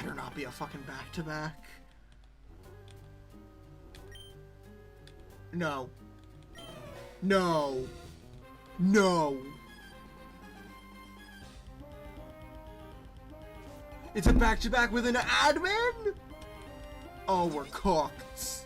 better not be a fucking back-to-back. No. No. No. It's a back-to-back with an admin? Oh, we're cooked.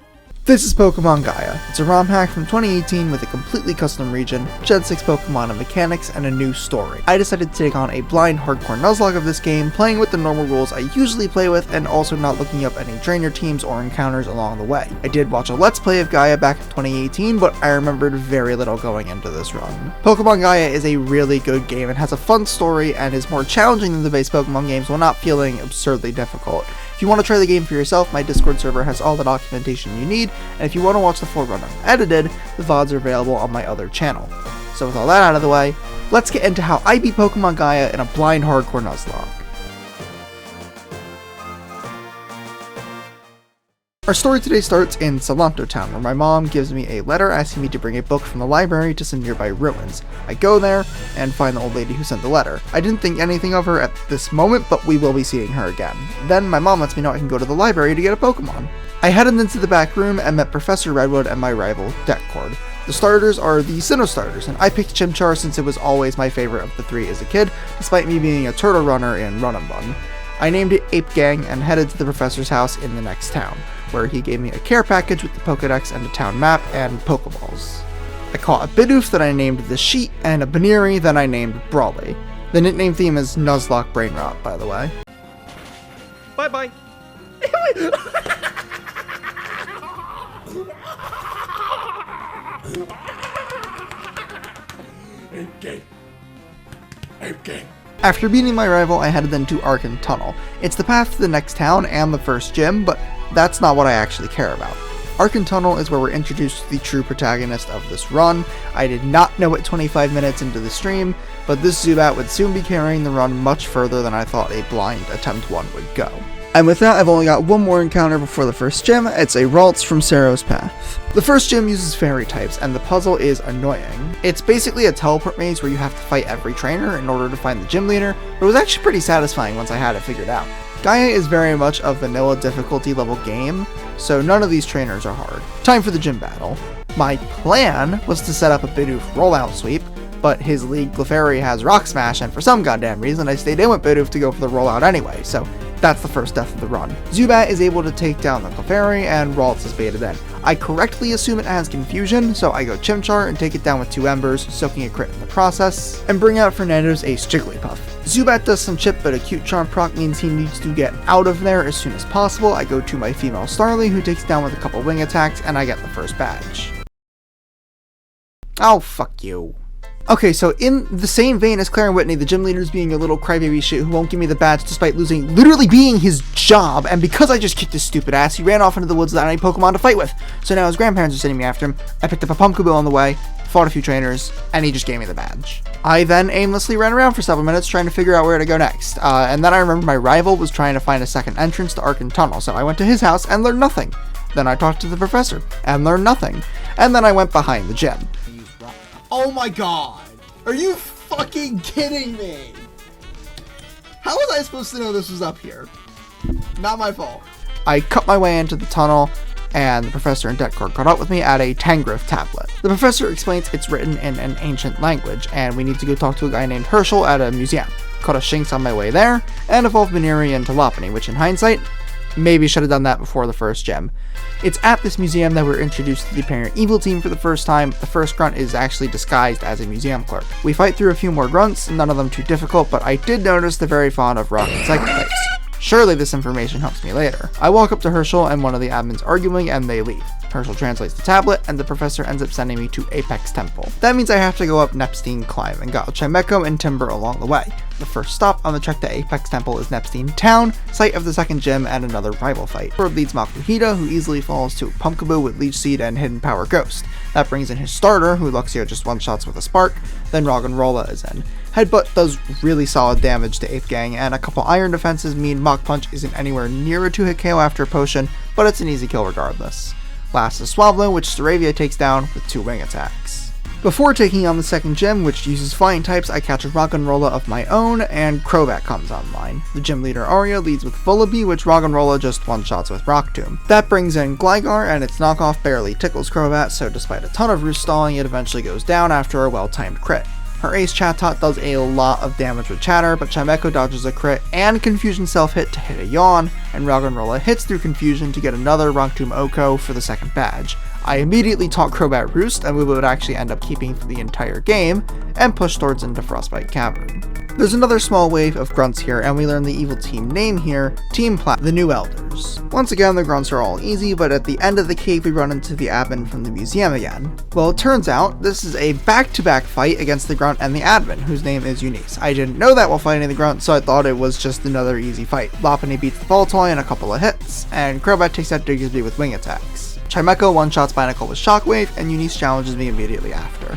This is Pokemon Gaia. It's a ROM hack from 2018 with a completely custom region, Gen 6 Pokemon and mechanics, and a new story. I decided to take on a blind hardcore Nuzlocke of this game, playing with the normal rules I usually play with, and also not looking up any trainer teams or encounters along the way. I did watch a Let's Play of Gaia back in 2018, but I remembered very little going into this run. Pokemon Gaia is a really good game and has a fun story and is more challenging than the base Pokemon games while not feeling absurdly difficult. If you want to try the game for yourself, my Discord server has all the documentation you need, and if you want to watch the full run unedited, the VODs are available on my other channel. So with all that out of the way, let's get into how I beat Pokemon Gaia in a blind hardcore Nuzlocke. Our story today starts in Salanto Town, where my mom gives me a letter asking me to bring a book from the library to some nearby ruins. I go there and find the old lady who sent the letter. I didn't think anything of her at this moment, but we will be seeing her again. Then my mom lets me know I can go to the library to get a Pokemon. I headed into the back room and met Professor Redwood and my rival, Detcord. The starters are the Sinnoh starters, and I picked Chimchar since it was always my favorite of the three as a kid, despite me being a turtle runner in Run and Bun. I named it Ape Gang and headed to the professor's house in the next town, where he gave me a care package with the Pokedex and a town map and Pokeballs. I caught a Bidoof that I named The Sheet, and a Baneri that I named Brawly. The nickname theme is Nuzlocke Brain Rot, by the way. Bye-bye! Ape Gang! Ape Gang! After beating my rival, I headed then to Arcane Tunnel. It's the path to the next town and the first gym, but that's not what I actually care about. Arcane Tunnel is where we're introduced to the true protagonist of this run. I did not know it 25 minutes into the stream, but this Zubat would soon be carrying the run much further than I thought a blind attempt one would go. And with that, I've only got one more encounter before the first gym. It's a Ralts from Sero's Path. The first gym uses fairy types, and the puzzle is annoying. It's basically a teleport maze where you have to fight every trainer in order to find the gym leader, but it was actually pretty satisfying once I had it figured out. Gaia is very much a vanilla difficulty level game, so none of these trainers are hard. Time for the gym battle. My plan was to set up a Bidoof rollout sweep, but his league Clefairy has Rock Smash, and for some goddamn reason I stayed in with Bidoof to go for the rollout anyway, so that's the first death of the run. Zubat is able to take down the Clefairy, and Ralts is baited in. I correctly assume it has Confusion, so I go Chimchar and take it down with 2 Embers, soaking a crit in the process, and bring out Fernando's Ace Jigglypuff. Zubat does some chip, but a cute Charm proc means he needs to get out of there as soon as possible. I go to my female Starly, who takes down with a couple wing attacks, and I get the first badge. Oh, fuck you. Okay, so in the same vein as Claire and Whitney, the gym leader's being a little crybaby shit who won't give me the badge despite losing literally being his job, and because I just kicked his stupid ass, he ran off into the woods without any Pokemon to fight with. So now his grandparents are sending me after him. I picked up a Pumpkaboo on the way, fought a few trainers, and he just gave me the badge. I then aimlessly ran around for several minutes trying to figure out where to go next, and then I remember my rival was trying to find a second entrance to Arcane Tunnel, so I went to his house and learned nothing. Then I talked to the professor and learned nothing, and then I went behind the gym. Oh my god! Are you fucking kidding me? How was I supposed to know this was up here? Not my fault. I cut my way into the tunnel, and the professor and Detcord caught up with me at a Tangrowth tablet. The professor explains it's written in an ancient language, and we need to go talk to a guy named Herschel at a museum. Caught a Shinx on my way there, and evolved Baneri into Lopunny, which in hindsight, maybe should have done that before the first gym. It's at this museum that we're introduced to the apparent evil team for the first time. The first grunt is actually disguised as a museum clerk. We fight through a few more grunts, none of them too difficult, but I did notice they're very fond of rock and psychic types. Surely this information helps me later. I walk up to Herschel and one of the admins arguing, and they leave. Herschel translates the tablet, and the professor ends up sending me to Apex Temple. That means I have to go up Nepstein Climb, and got Chimecho and Timber along the way. The first stop on the trek to Apex Temple is Nepstein Town, site of the second gym and another rival fight. Road leads Makuhita, who easily falls to a Pumpkaboo with Leech Seed and Hidden Power Ghost. That brings in his starter, who Luxio just one-shots with a Spark, then Roggenrola is in. Headbutt does really solid damage to Ape Gang, and a couple iron defenses mean Mach Punch isn't anywhere near a 2-hit KO after a potion, but it's an easy kill regardless. Last is Swablu, which Staravia takes down with 2 wing attacks. Before taking on the second gym, which uses flying types, I catch a Roggenrola of my own, and Crobat comes online. The gym leader Aria leads with Vullaby, which Roggenrola just one-shots with Rock Tomb. That brings in Gligar, and its knockoff barely tickles Crobat, so despite a ton of roost stalling, it eventually goes down after a well-timed crit. Her ace Chatot does a lot of damage with Chatter, but Chimecho dodges a crit and Confusion self-hit to hit a Yawn, and Roggenrola hits through Confusion to get another Rock Tomb Oko for the second badge. I immediately taught Crobat Roost, and we would actually end up keeping for the entire game, and push towards into Frostbite Cavern. There's another small wave of grunts here, and we learn the evil team name here, Team Plat, the New Elders. Once again, the grunts are all easy, but at the end of the cave we run into the admin from the museum again. Well, it turns out, this is a back-to-back fight against the grunt and the admin, whose name is Eunice. I didn't know that while fighting the grunt, so I thought it was just another easy fight. Lopunny beats the Voltoy in a couple of hits, and Crobat takes out Diggersby with wing attacks. Chimecho one-shots Binacle with Shockwave, and Eunice challenges me immediately after.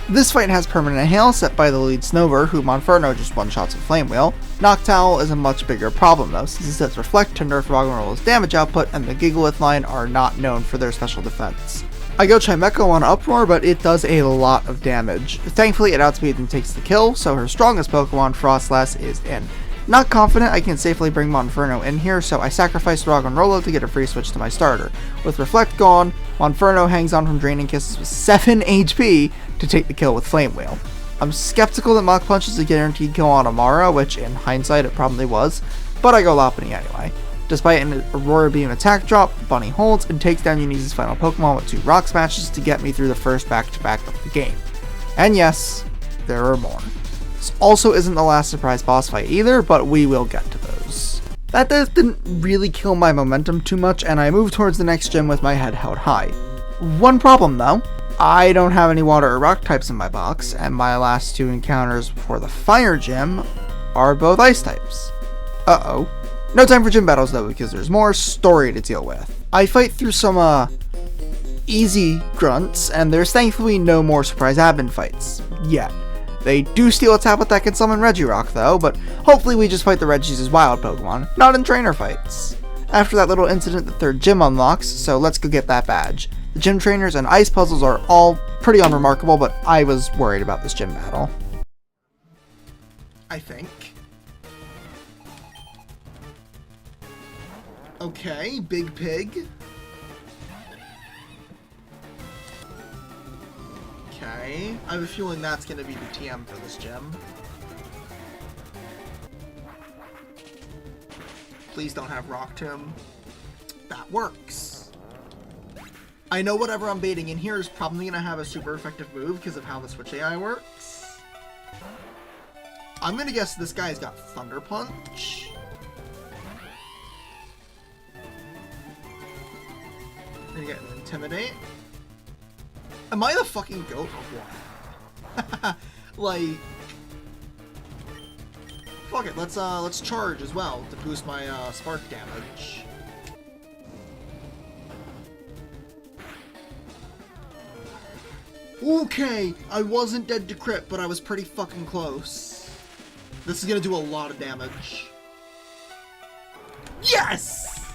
This fight has permanent hail set by the lead Snover, who Monferno just one-shots with Flame Wheel. Noctowl is a much bigger problem though, since it sets Reflect to nerf Roggenrola's damage output, and the Gigalith line are not known for their special defense. I go Chimecho on Uproar, but it does a lot of damage. Thankfully it outspeeds and takes the kill, so her strongest Pokemon, Frostlass, is in. Not confident I can safely bring Monferno in here, so I sacrifice Roggenrola to get a free switch to my starter. With Reflect gone, Monferno hangs on from Draining Kisses with 7 HP to take the kill with Flame Wheel. I'm skeptical that Mach Punch is a guaranteed kill on Amara, which in hindsight it probably was, but I go Lopunny anyway. Despite an Aurora Beam attack drop, Bunny holds and takes down Eunice's final Pokemon with 2 Rock Smashes to get me through the first back-to-back of the game. And yes, there are more. This also isn't the last surprise boss fight either, but we will get to those. That didn't really kill my momentum too much, and I moved towards the next gym with my head held high. One problem though, I don't have any water or rock types in my box, and my last 2 encounters before the fire gym are both ice types. Uh-oh. No time for gym battles though, because there's more story to deal with. I fight through some easy grunts, and there's thankfully no more surprise admin fights yet. They do steal a tablet that can summon Regirock though, but hopefully we just fight the Regis as wild Pokemon, not in trainer fights. After that little incident, the 3rd gym unlocks, so let's go get that badge. The gym trainers and ice puzzles are all pretty unremarkable, but I was worried about this gym battle. I think. Okay, Big Pig. Okay, I have a feeling that's going to be the TM for this gym. Please don't have Rock Tomb. That works. I know whatever I'm baiting in here is probably going to have a super effective move because of how the Switch AI works. I'm going to guess this guy's got Thunder Punch. I'm going to get an Intimidate. Am I the fucking goat or what? Like, fuck it, let's charge as well to boost my spark damage. Okay, I wasn't dead to crit, but I was pretty fucking close. This is gonna do a lot of damage. Yes!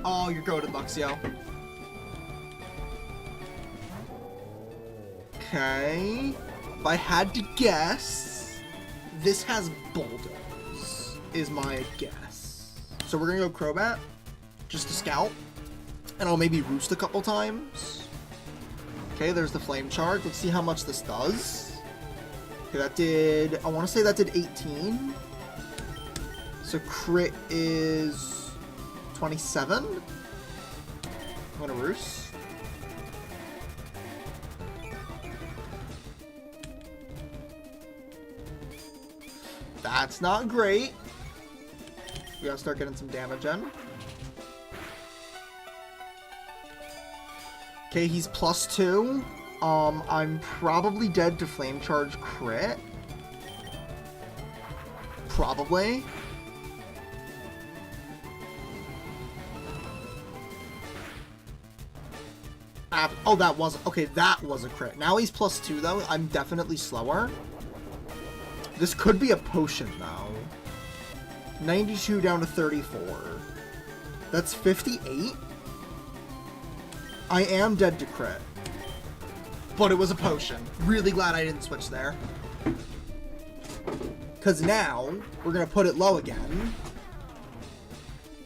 Oh, you're goated, Luxio. Okay, if I had to guess, this has Bulldoze, is my guess. So we're gonna go Crobat, just to scout, and I'll maybe Roost a couple times. Okay, there's the Flame Charge. Let's see how much this does. Okay, that did, I want to say that did 18. So crit is 27. I'm gonna Roost. That's not great. We gotta start getting some damage in. Okay, he's +2. I'm probably dead to Flame Charge crit. Probably. Oh, that was... Okay, that was a crit. Now he's +2, though. I'm definitely slower. This could be a potion, though. 92 down to 34. That's 58? I am dead to crit. but it was a potion. Really glad I didn't switch there. Because now, we're going to put it low again.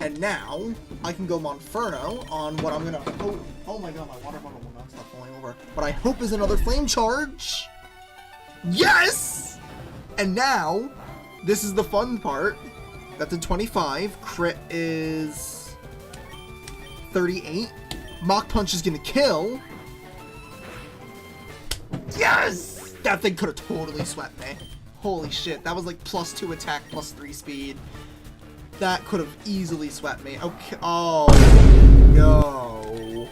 And now, I can go Monferno on what I'm going to hope... Oh my god, my water bottle will not stop falling over. What I hope is another flame charge. Yes! And now, this is the fun part. That's a 25. Crit is 38. Mach Punch is going to kill. Yes! That thing could have totally swept me. Holy shit, that was like +2 attack, +3 speed. That could have easily swept me. Okay, oh no.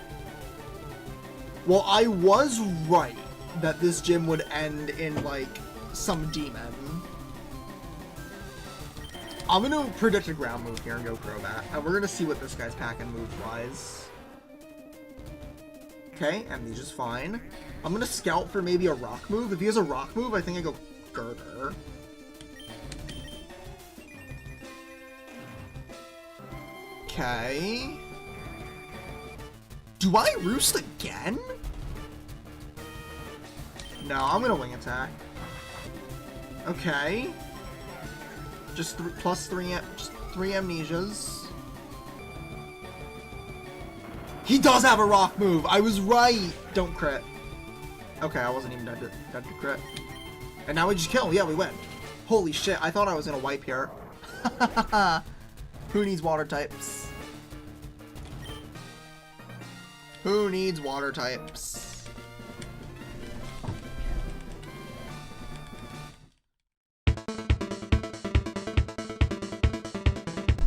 Well, I was right that this gym would end in like some demon. I'm gonna predict a ground move here and go Crobat. And we're gonna see what this guy's packing move-wise. Okay, Amnesia's fine. I'm gonna scout for maybe a rock move. If he has a rock move, I think I go Girder. Okay. Do I roost again? No, I'm gonna wing attack. Okay. Just just three amnesias. He does have a rock move. I was right. Don't crit. Okay, I wasn't even dead to crit. And now we just kill. Yeah, we win. Holy shit, I thought I was gonna wipe here. Who needs water types? Who needs water types?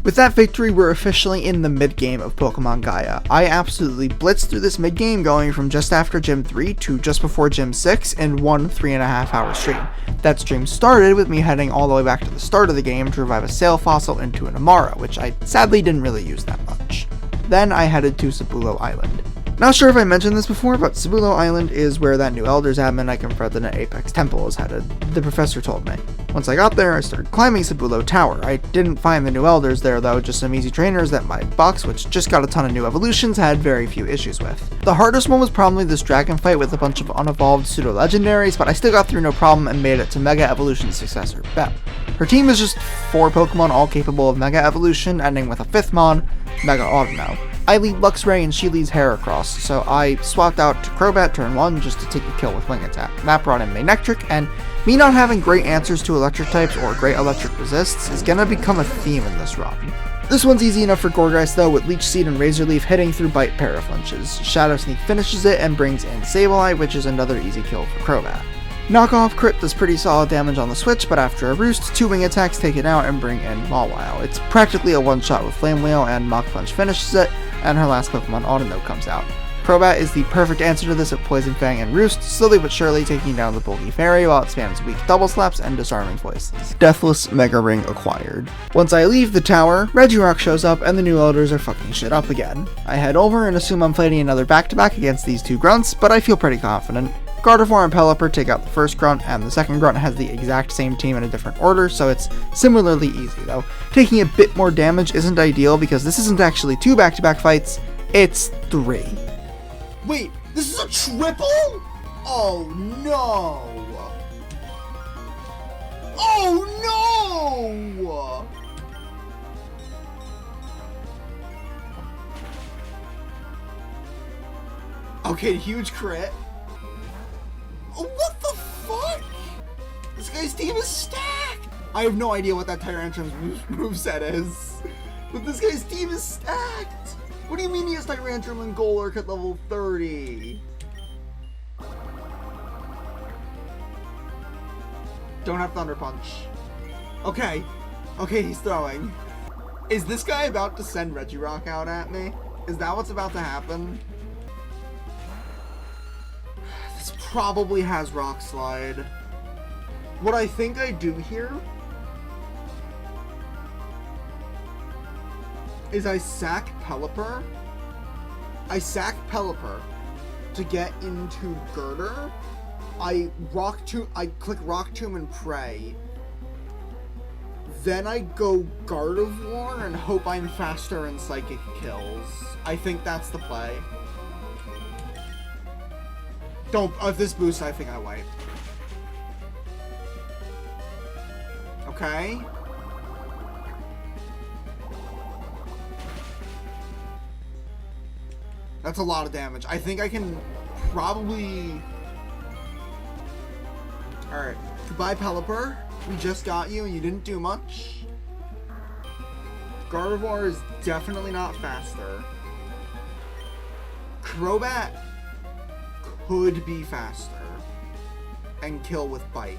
With that victory, we're officially in the mid-game of Pokemon Gaia. I absolutely blitzed through this mid-game, going from just after Gym 3 to just before Gym 6 in one 3.5 hour stream. That stream started with me heading all the way back to the start of the game to revive a Sail Fossil into an Amara, which I sadly didn't really use that much. Then I headed to Sabulo Island. Not sure if I mentioned this before, but Sabulo Island is where that new Elders admin I confronted at Apex Temple is headed. The professor told me. Once I got there, I started climbing Sabulo Tower. I didn't find the new Elders there though, just some easy trainers that my box, which just got a ton of new evolutions, had very few issues with. The hardest one was probably this dragon fight with a bunch of unevolved pseudo-legendaries, but I still got through no problem and made it to Mega Evolution successor, Bell. Her team is just 4 Pokemon all capable of Mega Evolution, ending with a 5th Mon, Mega Automo. I lead Luxray and she leads Heracross, so I swapped out to Crobat turn 1 just to take a kill with Wing Attack. That brought in Manectric, and me not having great answers to electric types or great electric resists is gonna become a theme in this run. This one's easy enough for Gourgeist though, with Leech Seed and Razor Leaf hitting through Bite Paraflinches. Shadow Sneak finishes it and brings in Sableye, which is another easy kill for Crobat. Knockoff Crit does pretty solid damage on the switch, but after a roost, 2 wing attacks take it out and bring in Mawile. It's practically a one-shot with Flame Wheel, and Mach Punch finishes it, and her last Pokemon Autonote comes out. Crobat is the perfect answer to this at Poison Fang and Roost, slowly but surely taking down the bulky fairy while it spams weak double slaps and disarming voices. Deathless Mega Ring acquired. Once I leave the tower, Regirock shows up and the new Elders are fucking shit up again. I head over and assume I'm fighting another back-to-back against these 2 grunts, but I feel pretty confident. Gardevoir and Pelipper take out the first grunt, and the second grunt has the exact same team in a different order, so it's similarly easy though. Taking a bit more damage isn't ideal because this isn't actually 2 back-to-back fights, it's 3. Wait, this is a triple? Oh no! Oh no! Okay, huge crit. Oh, what the fuck? This guy's team is stacked! I have no idea what that Tyrantrum's moveset is. But this guy's team is stacked! What do you mean he has Tyrantrum and Golurk at level 30? Don't have Thunder Punch. Okay. Okay, he's throwing. Is this guy about to send Regirock out at me? Is that what's about to happen? This probably has Rock Slide. What I think I do here is I sack Pelipper. I sack Pelipper to get into Girder. I click Rock Tomb and Pray. Then I go Gardevoir and hope I'm faster in Psychic Kills. I think that's the play. Don't, if this boosts, I think I wipe. Okay. That's a lot of damage. I think I can probably... Alright. Goodbye, Pelipper. We just got you and you didn't do much. Gardevoir is definitely not faster. Crobat could be faster and kill with Bite.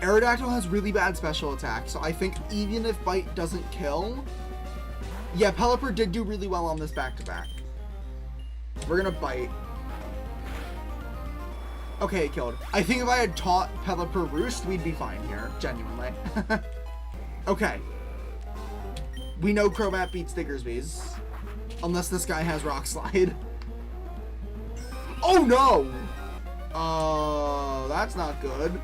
Aerodactyl has really bad special attack, so I think even if Bite doesn't kill... Yeah, Pelipper did do really well on this back-to-back. We're gonna Bite. Okay, it killed. I think if I had taught Pelipper Roost, we'd be fine here. Genuinely. Okay. We know Crobat beats Diggersby's. Unless this guy has Rock Slide. Oh no! That's not good.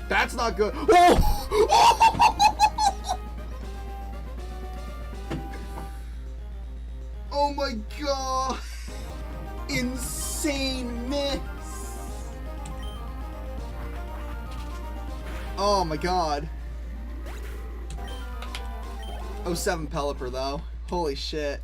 That's not good. Oh! Oh my god! Insane miss! Oh my god. 07 Pelipper though. Holy shit.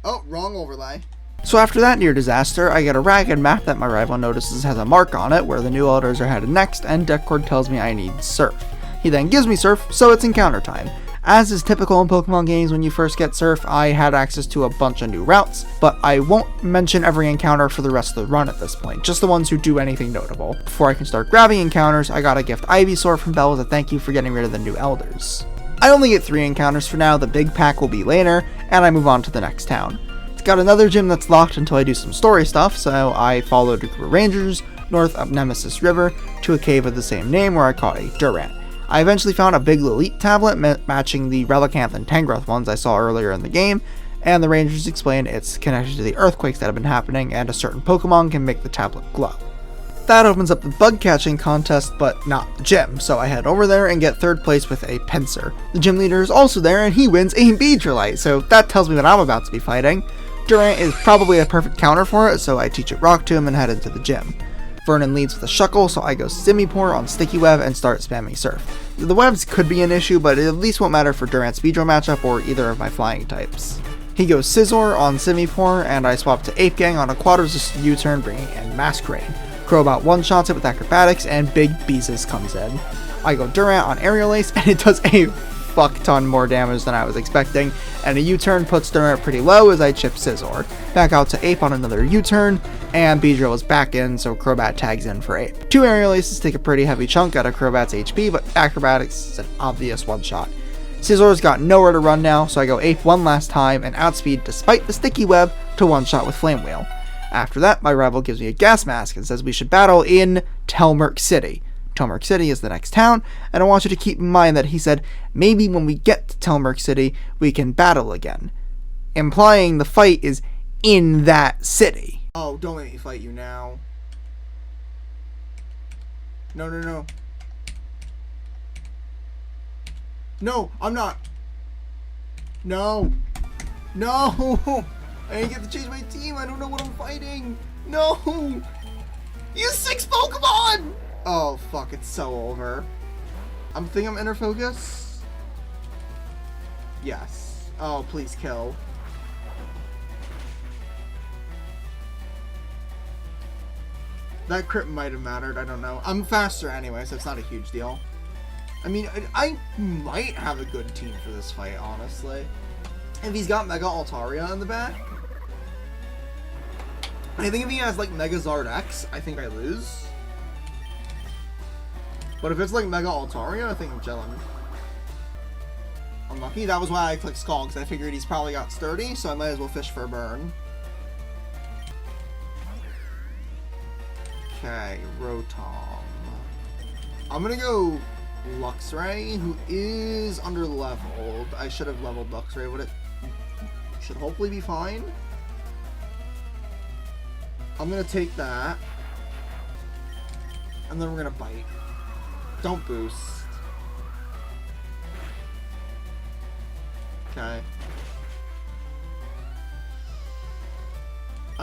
Oh, wrong overlay. So after that near disaster, I get a ragged map that my rival notices has a mark on it where the new elders are headed next, and Deckcord tells me I need Surf. He then gives me Surf, so it's encounter time. As is typical in Pokemon games when you first get Surf, I had access to a bunch of new routes, but I won't mention every encounter for the rest of the run at this point, just the ones who do anything notable. Before I can start grabbing encounters, I got a gift Ivysaur from Belle as a thank you for getting rid of the new elders. I only get 3 encounters for now, the big pack will be later, and I move on to the next town. It's got another gym that's locked until I do some story stuff, so I followed a group of rangers north up Nemesis River to a cave of the same name where I caught a Durant. I eventually found a big Lilith tablet matching the Relicanth and Tangrowth ones I saw earlier in the game, and the rangers explained it's connected to the earthquakes that have been happening and a certain Pokemon can make the tablet glow. That opens up the bug catching contest, but not the gym, so I head over there and get 3rd place with a Pinsir. The gym leader is also there and he wins a Beedrillite, so that tells me what I'm about to be fighting. Durant is probably a perfect counter for it, so I teach it Rock Tomb and head into the gym. Vernon leads with a Shuckle, so I go Simipour on Sticky Web and start spamming Surf. The webs could be an issue, but it at least won't matter for Durant's Beedrill matchup or either of my flying types. He goes Scizor on Simipour, and I swap to Ape Gang on a quad-resisted U-turn, bringing in Masquerain. Crobat one-shots it with Acrobatics, and Big Beezus comes in. I go Durant on Aerial Ace, and it does a fuck ton more damage than I was expecting, and a U-turn puts Durant pretty low as I chip Scizor. Back out to Ape on another U-turn, and Beedrill is back in, so Crobat tags in for Ape. 2 Aerial Aces take a pretty heavy chunk out of Crobat's HP, but Acrobatics is an obvious one-shot. Scizor's got nowhere to run now, so I go Ape one last time and outspeed despite the Sticky Web to one-shot with Flame Wheel. After that, my rival gives me a gas mask and says we should battle in Telmerk City. Telmerk City is the next town, and I want you to keep in mind that he said maybe when we get to Telmerk City, we can battle again. Implying the fight is in that city. Oh, don't make me fight you now. No, no, no. No, I'm not. No. No! I didn't get to change my team. I don't know what I'm fighting. No! Use 6 Pokemon! Oh, fuck. It's so over. I'm thinking I'm Inner Focus. Yes. Oh, please kill. That crit might have mattered. I don't know. I'm faster anyway, so it's not a huge deal. I mean, I might have a good team for this fight, honestly. If he's got Mega Altaria in the back. I think if he has, like, Megazard X, I think I lose. But if it's, like, Mega Altaria, I think I'm chilling. Unlucky. That was why I clicked Skull, because I figured he's probably got Sturdy, so I might as well fish for a burn. Okay, Rotom. I'm gonna go Luxray, who is under-leveled. I should have leveled Luxray, but it should hopefully be fine. I'm gonna take that. And then we're gonna bite. Don't boost. Okay.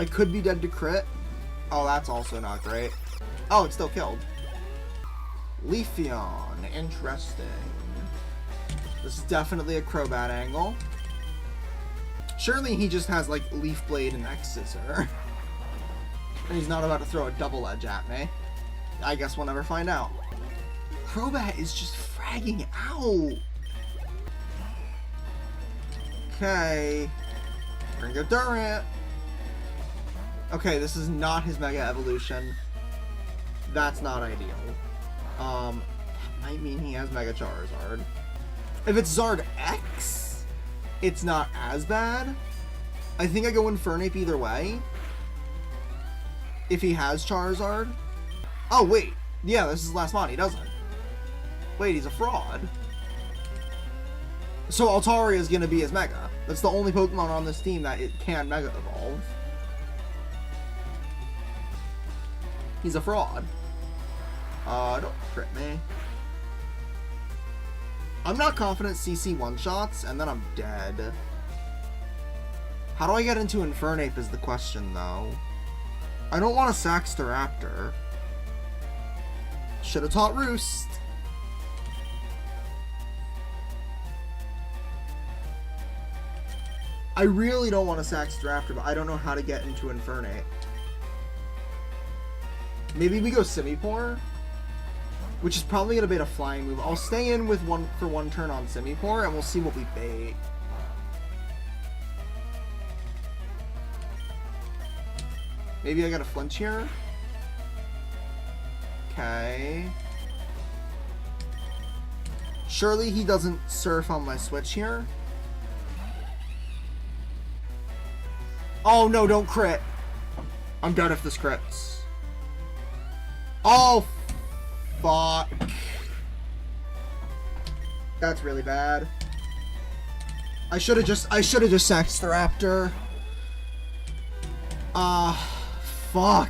I could be dead to crit. Oh, that's also not great. Oh, it's still killed. Leafeon. Interesting. This is definitely a Crobat angle. Surely he just has, like, Leaf Blade and X-Scissor. And he's not about to throw a double edge at me. I guess we'll never find out. Crobat is just fragging out. Okay. Ringo Durant. Okay, this is not his Mega Evolution. That's not ideal. That might mean he has Mega Charizard. If it's Zard X, it's not as bad. I think I go Infernape either way. If he has Charizard. Oh, wait. Yeah, this is his last mon. He doesn't. Wait, he's a fraud. So Altaria is going to be his Mega. That's the only Pokemon on this team that it can Mega Evolve. He's a fraud. Don't crit me. I'm not confident CC one-shots, and then I'm dead. How do I get into Infernape is the question, though. I don't want to Sax the Raptor. Should have taught Roost. I really don't want to Sax the Raptor, but I don't know how to get into Infernape. Maybe we go Simipour? Which is probably going to bait a flying move. I'll stay in with for one turn on Simipour, and we'll see what we bait. Maybe I got a flinch here? Okay. Surely he doesn't surf on my switch here? Oh no, don't crit! I'm dead if this crits. Oh, fuck. That's really bad. I should have just saxed the Raptor. Fuck.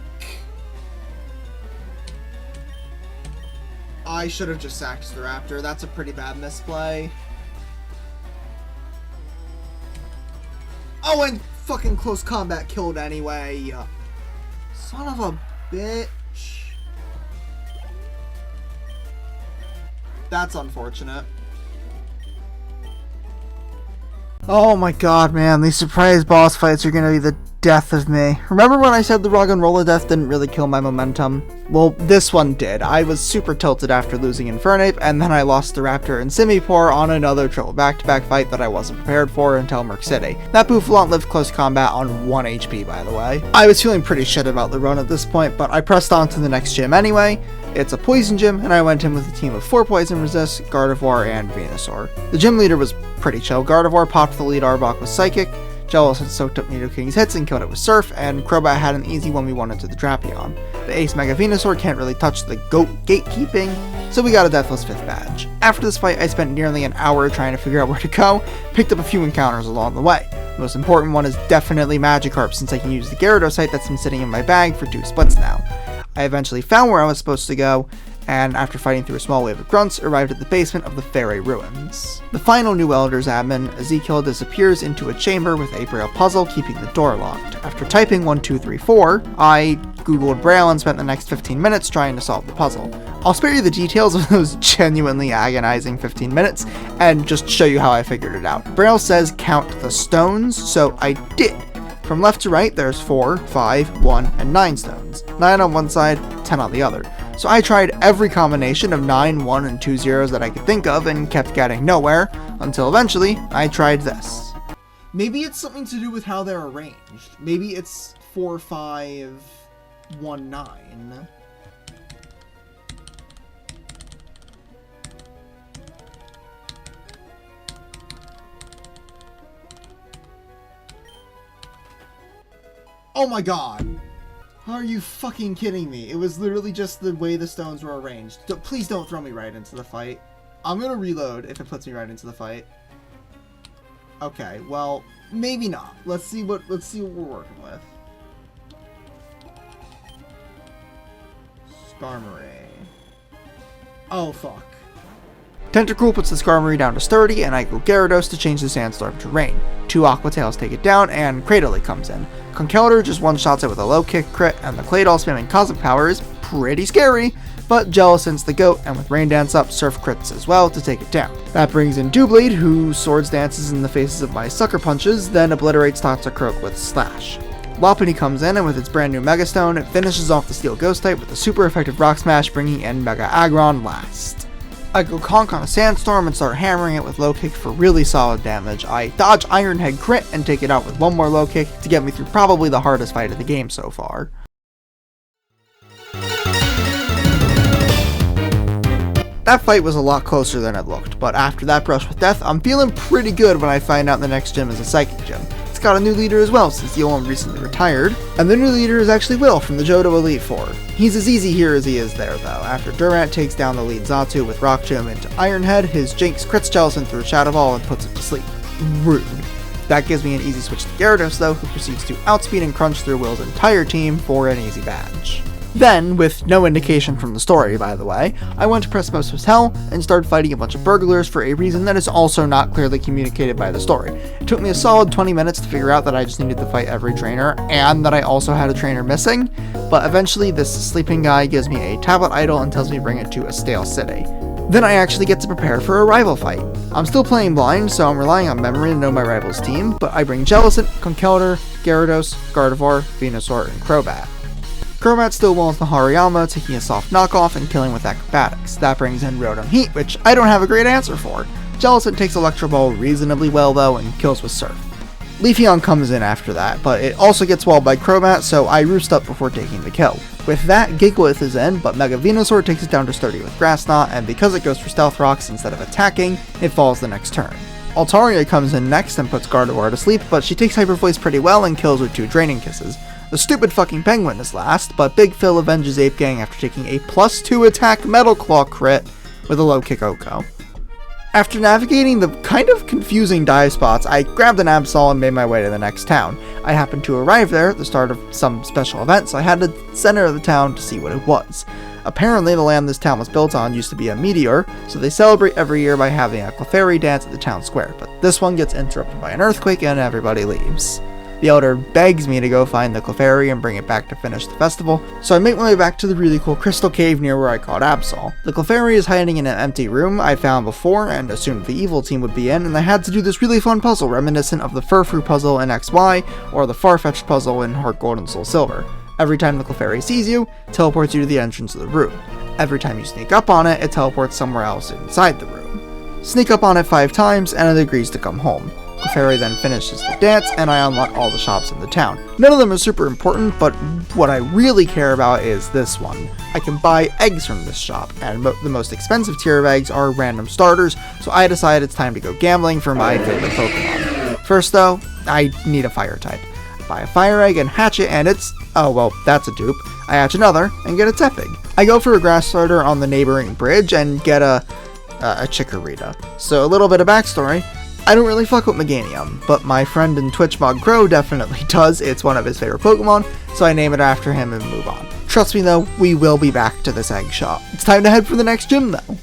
I should have just saxed the Raptor. That's a pretty bad misplay. Oh, and fucking close combat killed anyway. Son of a bitch. That's unfortunate. Oh my god, man. These surprise boss fights are gonna be the death of me. Remember when I said the Rug and Roll of Death didn't really kill my momentum? Well, this one did. I was super tilted after losing Infernape, and then I lost the Raptor and Simipour on another triple back-to-back fight that I wasn't prepared for until Merc City. That Bouffalant lived close combat on 1 HP, by the way. I was feeling pretty shit about the run at this point, but I pressed on to the next gym anyway. It's a poison gym, and I went in with a team of 4 poison resists, Gardevoir, and Venusaur. The gym leader was pretty chill. Gardevoir popped the lead Arbok with Psychic, Jealous had soaked up Nidoking's hits and killed it with Surf, and Crobat had an easy 1v1 into the Drapion. The Ace Mega Venusaur can't really touch the GOAT gatekeeping, so we got a Deathless 5th badge. After this fight, I spent nearly an hour trying to figure out where to go, picked up a few encounters along the way. The most important one is definitely Magikarp, since I can use the Gyarados site that's been sitting in my bag for 2 splits now. I eventually found where I was supposed to go, and after fighting through a small wave of grunts, arrived at the basement of the Fairy Ruins. The final New Elders admin, Ezekiel, disappears into a chamber with a Braille puzzle keeping the door locked. After typing 1, 2, 3, 4, I googled Braille and spent the next 15 minutes trying to solve the puzzle. I'll spare you the details of those genuinely agonizing 15 minutes, and just show you how I figured it out. Braille says count the stones, so I did. From left to right, there's 4, 5, 1, and 9 stones. 9 on one side, 10 on the other. So I tried every combination of 9, 1, and 2 zeros that I could think of and kept getting nowhere, until eventually I tried this. Maybe it's something to do with how they're arranged. Maybe it's 4, 5, 1, 9. Oh my god! Are you fucking kidding me? It was literally just the way the stones were arranged. Please don't throw me right into the fight. I'm gonna reload if it puts me right into the fight. Okay, well, maybe not. Let's see what we're working with. Skarmory. Oh fuck. Tentacruel puts the Skarmory down to sturdy, and I go Gyarados to change the Sandstorm to rain. 2 Aqua Tails take it down, and Cradily comes in. Conkeldurr just one-shots it with a low kick crit, and the Claydol spamming Cosmic Power is pretty scary, but Jellicent's the GOAT, and with Rain Dance up, Surf crits as well to take it down. That brings in Doublade, who Swords Dances in the faces of my Sucker Punches, then obliterates Toxicroak with Slash. Lopunny comes in, and with its brand new Mega Stone, it finishes off the Steel Ghost type with a super effective Rock Smash, bringing in Mega Aggron last. I go Conk on a Sandstorm and start hammering it with low kick for really solid damage. I dodge Iron Head crit and take it out with one more low kick to get me through probably the hardest fight of the game so far. That fight was a lot closer than it looked, but after that brush with death, I'm feeling pretty good when I find out the next gym is a Psychic Gym. It's got a new leader as well, since the old one recently retired, and the new leader is actually Will from the Johto Elite Four. He's as easy here as he is there though. After Durant takes down the lead Xatu with Rock Gym into Iron Head, his Jinx crits Jellicent through a Shadow Ball and puts it to sleep. Rude. That gives me an easy switch to Gyarados though, who proceeds to outspeed and crunch through Will's entire team for an easy badge. Then, with no indication from the story by the way, I went to Precipice Hotel and started fighting a bunch of burglars for a reason that is also not clearly communicated by the story. It took me a solid 20 minutes to figure out that I just needed to fight every trainer, and that I also had a trainer missing, but eventually this sleeping guy gives me a tablet idol and tells me to bring it to a stale city. Then I actually get to prepare for a rival fight. I'm still playing blind, so I'm relying on memory to know my rival's team, but I bring Jellicent, Conkeldurr, Gyarados, Gardevoir, Venusaur, and Crobat. Crobat still walls the Hariyama, taking a soft knockoff and killing with acrobatics. That brings in Rotom Heat, which I don't have a great answer for. Jellicent takes Electro Ball reasonably well though and kills with Surf. Leafeon comes in after that, but it also gets walled by Crobat, so I roost up before taking the kill. With that, Gigalith is in, but Mega Venusaur takes it down to sturdy with Grass Knot, and because it goes for Stealth Rocks instead of attacking, it falls the next turn. Altaria comes in next and puts Gardevoir to sleep, but she takes Hyper Voice pretty well and kills with 2 Draining Kisses. The stupid fucking penguin is last, but Big Phil avenges Ape Gang after taking a +2 attack Metal Claw crit with a low kick Oko. After navigating the kind of confusing dive spots, I grabbed an Absol and made my way to the next town. I happened to arrive there at the start of some special event, so I had to center of the town to see what it was. Apparently the land this town was built on used to be a meteor, so they celebrate every year by having a Clefairy dance at the town square, but this one gets interrupted by an earthquake and everybody leaves. The Elder begs me to go find the Clefairy and bring it back to finish the festival, so I make my way back to the really cool crystal cave near where I caught Absol. The Clefairy is hiding in an empty room I found before and assumed the evil team would be in, and I had to do this really fun puzzle reminiscent of the Furfrou puzzle in XY or the Farfetch'd puzzle in Heart Gold and Soul Silver. Every time the Clefairy sees you, it teleports you to the entrance of the room. Every time you sneak up on it, it teleports somewhere else inside the room. Sneak up on it 5 times and it agrees to come home. Clefairy then finishes the dance, and I unlock all the shops in the town. None of them are super important, but what I really care about is this one. I can buy eggs from this shop, and the most expensive tier of eggs are random starters, so I decide it's time to go gambling for my favorite Pokemon. First though, I need a fire type. I buy a fire egg and hatch it, and it's, oh well, that's a dupe. I hatch another, and get a Tepig. I go for a grass starter on the neighboring bridge, and get a Chikorita. So a little bit of backstory. I don't really fuck with Meganium, but my friend in Twitch Mod Crow definitely does. It's one of his favorite Pokemon, so I name it after him and move on. Trust me though, we will be back to this egg shop. It's time to head for the next gym though.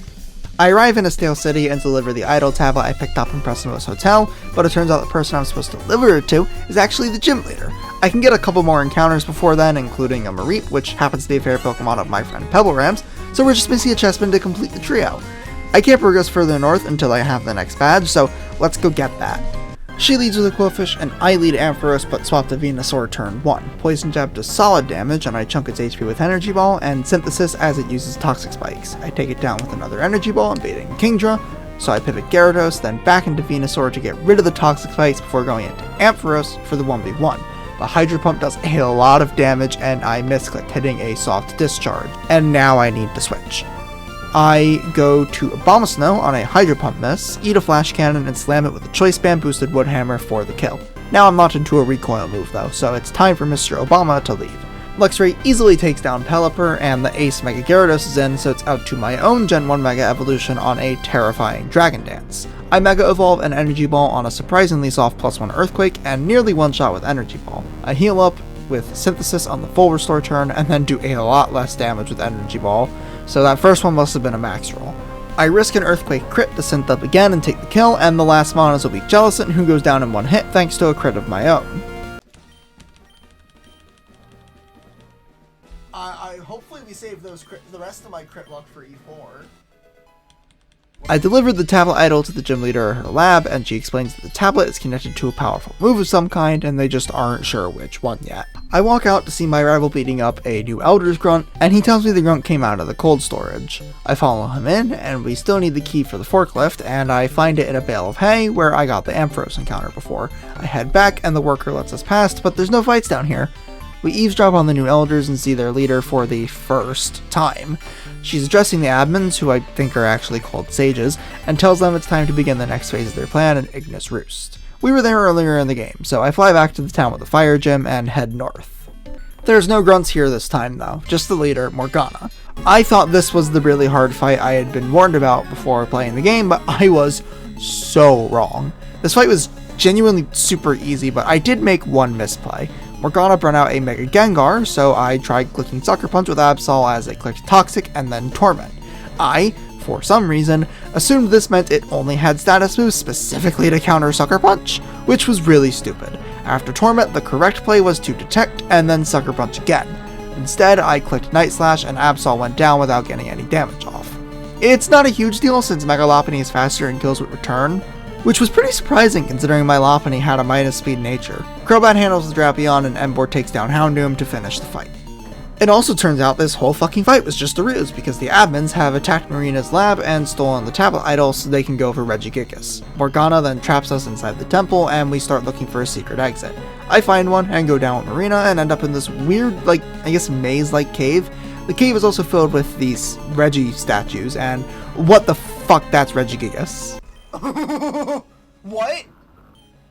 I arrive in a stale city and deliver the idol tablet I picked up from Precipice Hotel, but it turns out the person I'm supposed to deliver it to is actually the gym leader. I can get a couple more encounters before then, including a Mareep, which happens to be a favorite Pokemon of my friend Pebble Rams, so we're just missing a Chespin to complete the trio. I can't progress further north until I have the next badge, so let's go get that. She leads with a Quillfish, and I lead Ampharos but swap to Venusaur turn 1. Poison Jab does solid damage, and I chunk its HP with Energy Ball, and Synthesis as it uses Toxic Spikes. I take it down with another Energy Ball, invading Kingdra, so I pivot Gyarados, then back into Venusaur to get rid of the Toxic Spikes before going into Ampharos for the 1v1. The Hydro Pump does a lot of damage, and I misclicked, hitting a soft discharge, and now I need to switch. I go to Abomasnow on a Hydro Pump miss, eat a Flash Cannon, and slam it with a Choice Band boosted Wood Hammer for the kill. Now I'm not into a recoil move though, so it's time for Mr. Obama to leave. Luxray easily takes down Pelipper, and the Ace Mega Gyarados is in, so it's out to my own Gen 1 Mega Evolution on a terrifying Dragon Dance. I Mega Evolve an Energy Ball on a surprisingly soft +1 Earthquake, and nearly one-shot with Energy Ball. I heal up with Synthesis on the full restore turn, and then do a lot less damage with Energy Ball, so that first one must have been a max roll. I risk an Earthquake crit to synth up again and take the kill, and the last mon is a weak Jellicent who goes down in one hit thanks to a crit of my own. Hopefully we save the rest of my crit luck for E4. I delivered the tablet idol to the gym leader at her lab, and she explains that the tablet is connected to a powerful move of some kind, and they just aren't sure which one yet. I walk out to see my rival beating up a new Elder's Grunt, and he tells me the Grunt came out of the cold storage. I follow him in, and we still need the key for the forklift, and I find it in a bale of hay where I got the Ampharos encounter before. I head back, and the worker lets us past, but there's no fights down here. We eavesdrop on the new elders and see their leader for the first time. She's addressing the admins, who I think are actually called sages, and tells them it's time to begin the next phase of their plan in Ignis Roost. We were there earlier in the game, so I fly back to the town with the fire gym and head north. There's no grunts here this time though, just the leader, Morgana. I thought this was the really hard fight I had been warned about before playing the game, but I was so wrong. This fight was genuinely super easy, but I did make one misplay. Morgana brought out a Mega Gengar, so I tried clicking Sucker Punch with Absol as it clicked Toxic and then Torment. I, for some reason, assumed this meant it only had status moves specifically to counter Sucker Punch, which was really stupid. After Torment, the correct play was to Detect and then Sucker Punch again. Instead, I clicked Night Slash and Absol went down without getting any damage off. It's not a huge deal since Mega Lopunny is faster and kills with Return, which was pretty surprising considering my Lopunny had a minus speed nature. Crobat handles the Drapion and Emboar takes down Houndoom to finish the fight. It also turns out this whole fucking fight was just a ruse because the admins have attacked Marina's lab and stolen the tablet idol so they can go for Regigigas. Morgana then traps us inside the temple and we start looking for a secret exit. I find one and go down with Marina and end up in this weird, I guess maze-like cave. The cave is also filled with these Regi statues and what the fuck, that's Regigigas. What?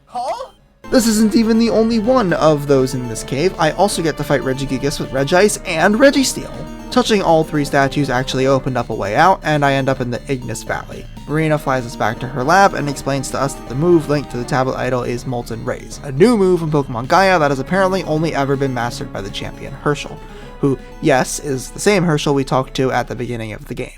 Huh? This isn't even the only one of those in this cave. I also get to fight Regigigas with Regice and Registeel. Touching all three statues actually opened up a way out, and I end up in the Ignis Valley. Marina flies us back to her lab and explains to us that the move linked to the tablet idol is Molten Rays, a new move in Pokemon Gaia that has apparently only ever been mastered by the champion Herschel, who, yes, is the same Herschel we talked to at the beginning of the game.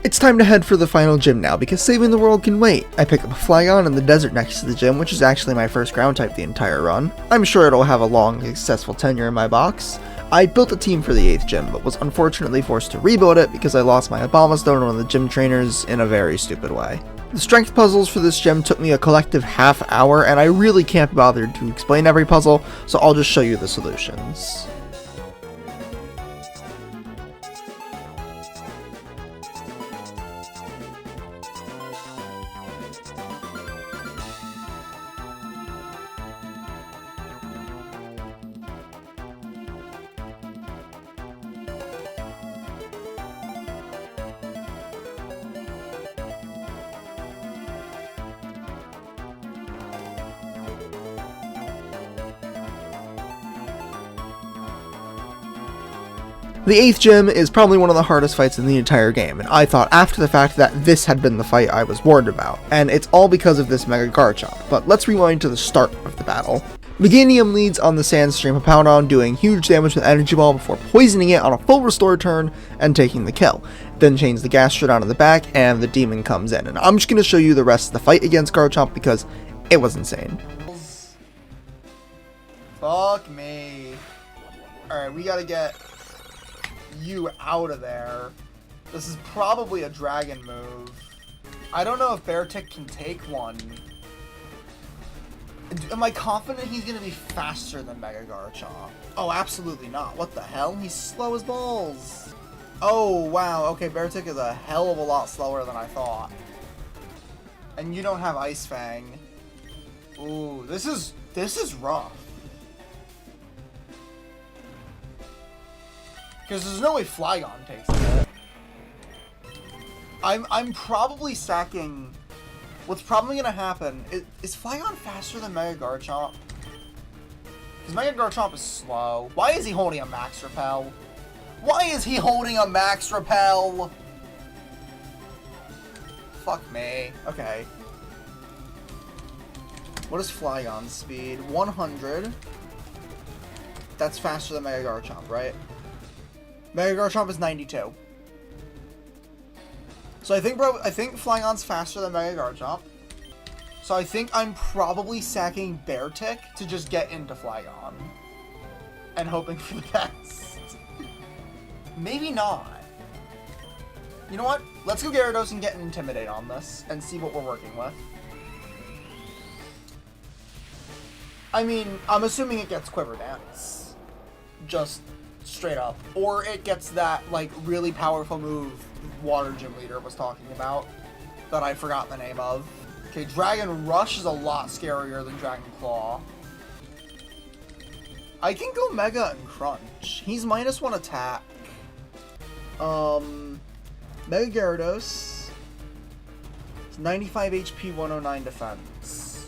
It's time to head for the final gym now, because saving the world can wait. I pick up a Flygon in the desert next to the gym, which is actually my first ground type the entire run. I'm sure it'll have a long, successful tenure in my box. I built a team for the 8th gym, but was unfortunately forced to rebuild it because I lost my Abomasstone to one of the gym trainers in a very stupid way. The strength puzzles for this gym took me a collective half hour, and I really can't bother to explain every puzzle, so I'll just show you the solutions. The 8th gym is probably one of the hardest fights in the entire game, and I thought after the fact that this had been the fight I was warned about, and it's all because of this Mega Garchomp. But let's rewind to the start of the battle. Meganium leads on the Sandstream Hippowdon, doing huge damage with Energy Ball before poisoning it on a full restore turn and taking the kill. Then chains the Gastrodon in the back, and the Demon comes in. And I'm just going to show you the rest of the fight against Garchomp because it was insane. Fuck me. Alright, we gotta get you out of there. This is probably a dragon move. I don't know if Beartic can take one. Am I confident he's gonna be faster than Mega Garchomp? Oh, absolutely not. What the hell? He's slow as balls. Oh, wow. Okay, Beartic is a hell of a lot slower than I thought. And you don't have Ice Fang. Ooh, this is rough. Because there's no way Flygon takes it. I'm probably sacking. What's probably gonna happen is Flygon faster than Mega Garchomp? Because Mega Garchomp is slow. Why is he holding a Max Repel? Why is he holding a Max Repel? Fuck me. Okay. What is Flygon's speed? 100. That's faster than Mega Garchomp, right? Mega Garchomp is 92. So I think Flygon's faster than Mega Garchomp. So I think I'm probably sacking Beartic to just get into Flygon. And hoping for the best. Maybe not. You know what? Let's go Gyarados and get an Intimidate on this and see what we're working with. I mean, I'm assuming it gets Quiver Dance. Just straight up. Or it gets that, like, really powerful move Water Gym Leader was talking about that I forgot the name of. Okay, Dragon Rush is a lot scarier than Dragon Claw. I can go Mega and Crunch. He's -1 attack. Mega Gyarados. It's 95 HP, 109 defense.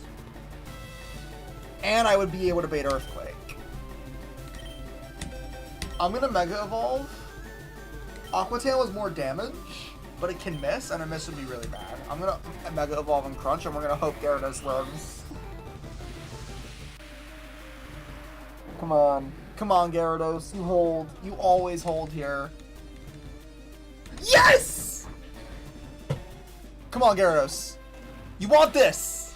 And I would be able to bait Earthquake. I'm gonna Mega Evolve. Aqua Tail is more damage, but it can miss, and a miss would be really bad. I'm gonna Mega Evolve and Crunch, and we're gonna hope Gyarados lives. Come on. Come on, Gyarados. You hold. You always hold here. Yes! Come on, Gyarados. You want this!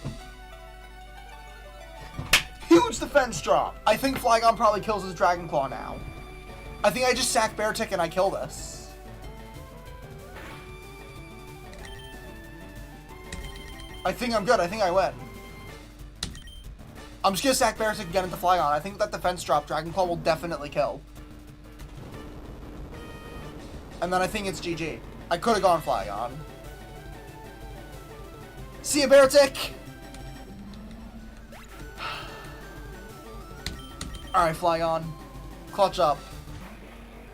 Huge defense drop. I think Flygon probably kills his Dragon Claw now. I think I just sack Beartic and I kill this. I think I'm good. I think I win. I'm just gonna sack Beartic and get into Flygon. I think that defense drop Dragon Claw will definitely kill. And then I think it's GG. I could have gone Flygon. See ya, Beartic! Alright, Flygon. Clutch up.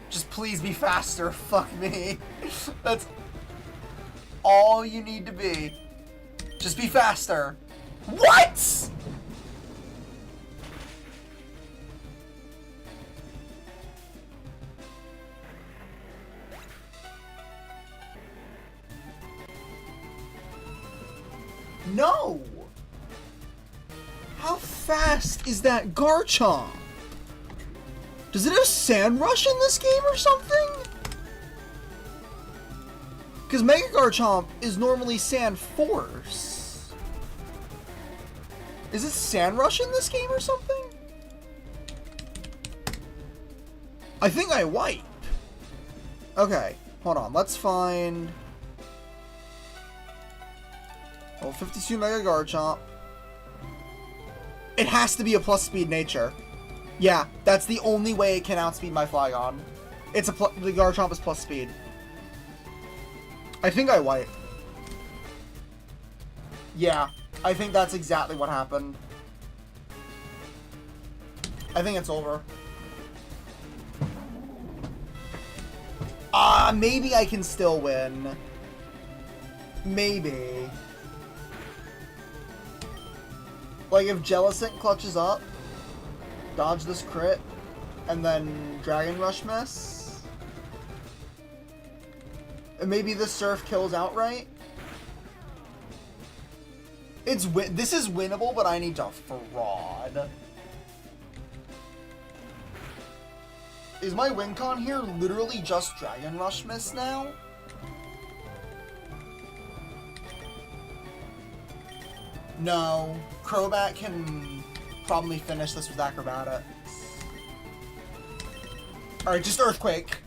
Just please be faster. Fuck me. That's all you need to be. Just be faster. What?! No! How fast is that Garchomp? Does it have Sand Rush in this game or something? Because Mega Garchomp is normally Sand Force. Is it Sand Rush in this game or something? I think I wipe. Okay, hold on. Let's find... Oh, 52 Mega Garchomp. It has to be a plus speed nature. Yeah, that's the only way it can outspeed my Flygon. It's the Garchomp is plus speed. I think I wipe. Yeah, I think that's exactly what happened. I think it's over. Maybe I can still win. Maybe. Like, if Jellicent clutches up, dodge this crit, and then Dragon Rush miss. And maybe the Surf kills outright. This is winnable, but I need to fraud. Is my win con here literally just Dragon Rush miss now? No. Crobat can probably finish this with Acrobatics. Alright, just Earthquake.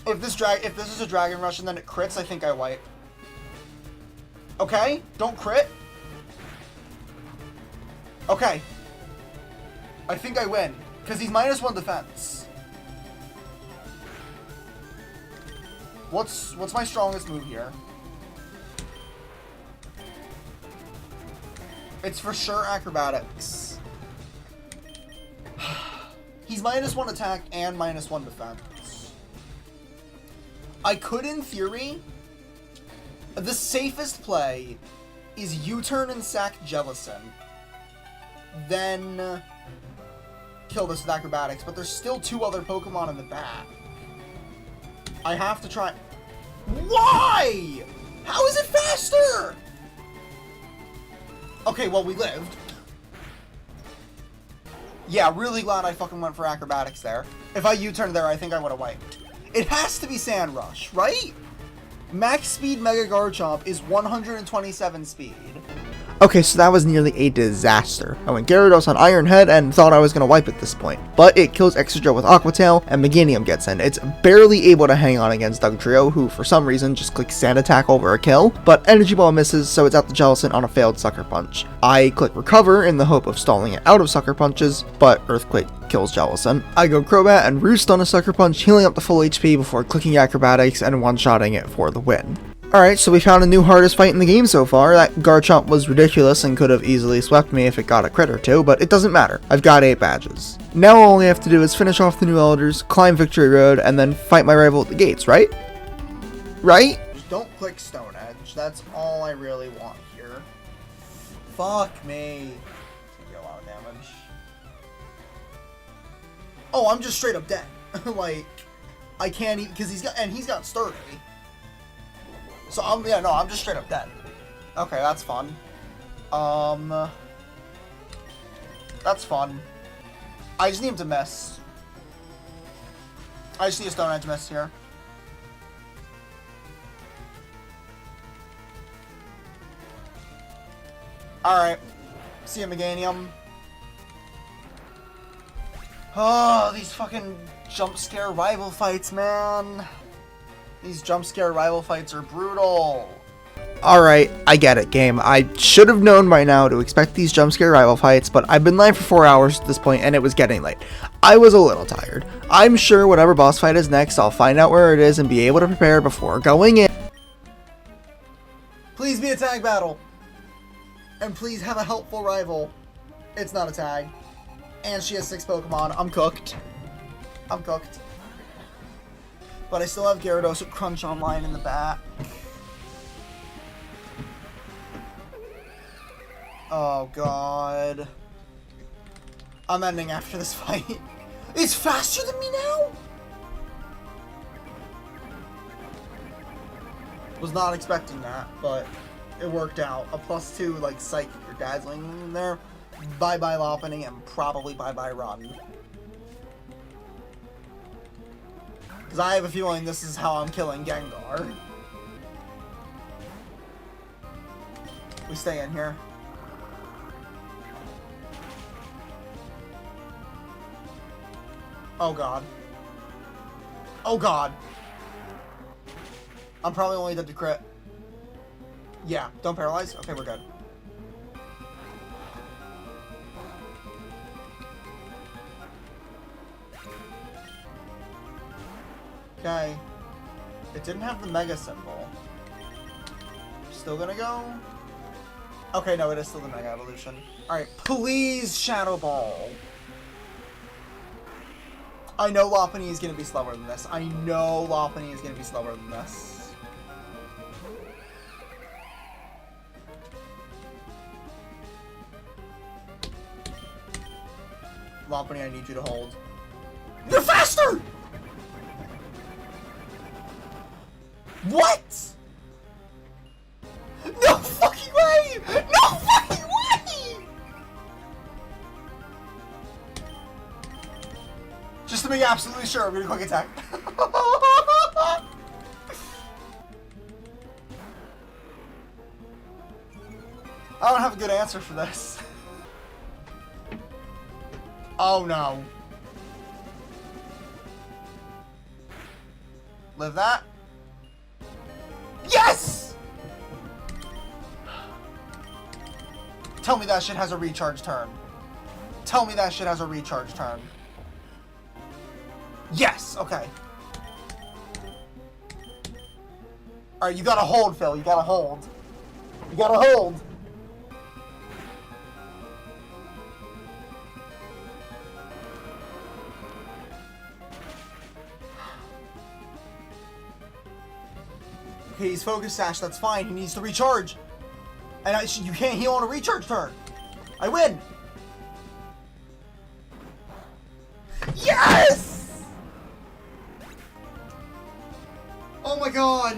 If this is a Dragon Rush and then it crits, I think I wipe. Okay, don't crit. Okay. I think I win. Because he's -1 defense. What's my strongest move here? It's for sure Acrobatics. He's -1 attack and -1 defense. I could, in theory, the safest play is U-turn and sack Jellicent. Then kill this with Acrobatics, but there's still 2 other Pokemon in the back. I have to try... Why?! How is it faster?! Okay, well, we lived. Yeah, really glad I fucking went for Acrobatics there. If I U-turned there, I think I would have wiped. It has to be Sand Rush, right? Max speed Mega Garchomp is 127 speed. Okay, so that was nearly a disaster. I went Gyarados on Iron Head and thought I was going to wipe at this point. But it kills Excadrill with Aqua Tail, and Meganium gets in. It's barely able to hang on against Dugtrio, who for some reason just clicks Sand Attack over a kill, but Energy Ball misses, so it's out to Jellicent on a failed Sucker Punch. I click Recover in the hope of stalling it out of Sucker Punches, but Earthquake kills Jellicent. I go Crobat and Roost on a Sucker Punch, healing up to full HP before clicking Acrobatics and one-shotting it for the win. Alright, so we found a new hardest fight in the game so far. That Garchomp was ridiculous and could have easily swept me if it got a crit or two, but it doesn't matter. I've got 8 badges. Now all I have to do is finish off the new elders, climb Victory Road, and then fight my rival at the gates, right? Right? Just don't click Stone Edge. That's all I really want here. Fuck me. Take a lot of damage. Oh, I'm just straight up dead. Like, I can't even, because he's got Sturdy. So I'm just straight up dead. Okay, that's fun. That's fun. I just need him to miss. I just need a Stone Edge miss here. Alright. See you, Meganium. Oh, these fucking jump scare rival fights, man. These jump scare rival fights are brutal. Alright, I get it, game. I should have known by now to expect these jump scare rival fights, but I've been live for 4 hours at this point and it was getting late. I was a little tired. I'm sure whatever boss fight is next, I'll find out where it is and be able to prepare before going in. Please be a tag battle. And please have a helpful rival. It's not a tag. And she has 6 Pokemon. I'm cooked. I'm cooked. But I still have Gyarados with Crunch online in the back. Oh god. I'm ending after this fight. It's faster than me now? Was not expecting that, but it worked out. A +2 like Psychic or Dazzling in there. Bye-bye Lopunny and probably bye-bye Run. Because I have a feeling this is how I'm killing Gengar. We stay in here. Oh god. Oh god. I'm probably only dead to crit. Yeah, don't paralyze? Okay, we're good. Okay. It didn't have the Mega symbol. Still gonna go? Okay, no, it is still the Mega Evolution. Alright, please Shadow Ball. I know Lopunny is gonna be slower than this. I know Lopunny is gonna be slower than this. Lopunny, I need you to hold. You're faster! What? No fucking way! No fucking way! Just to be absolutely sure, I'm gonna quick attack. I don't have a good answer for this. Oh no. Live that. Yes! Tell me that shit has a recharge turn. Tell me that shit has a recharge turn. Yes! Okay. Alright, you gotta hold, Phil. You gotta hold. You gotta hold. Okay, he's Focus Sash, that's fine. He needs to recharge. And you can't heal on a recharge turn. I win. Yes! Oh my god.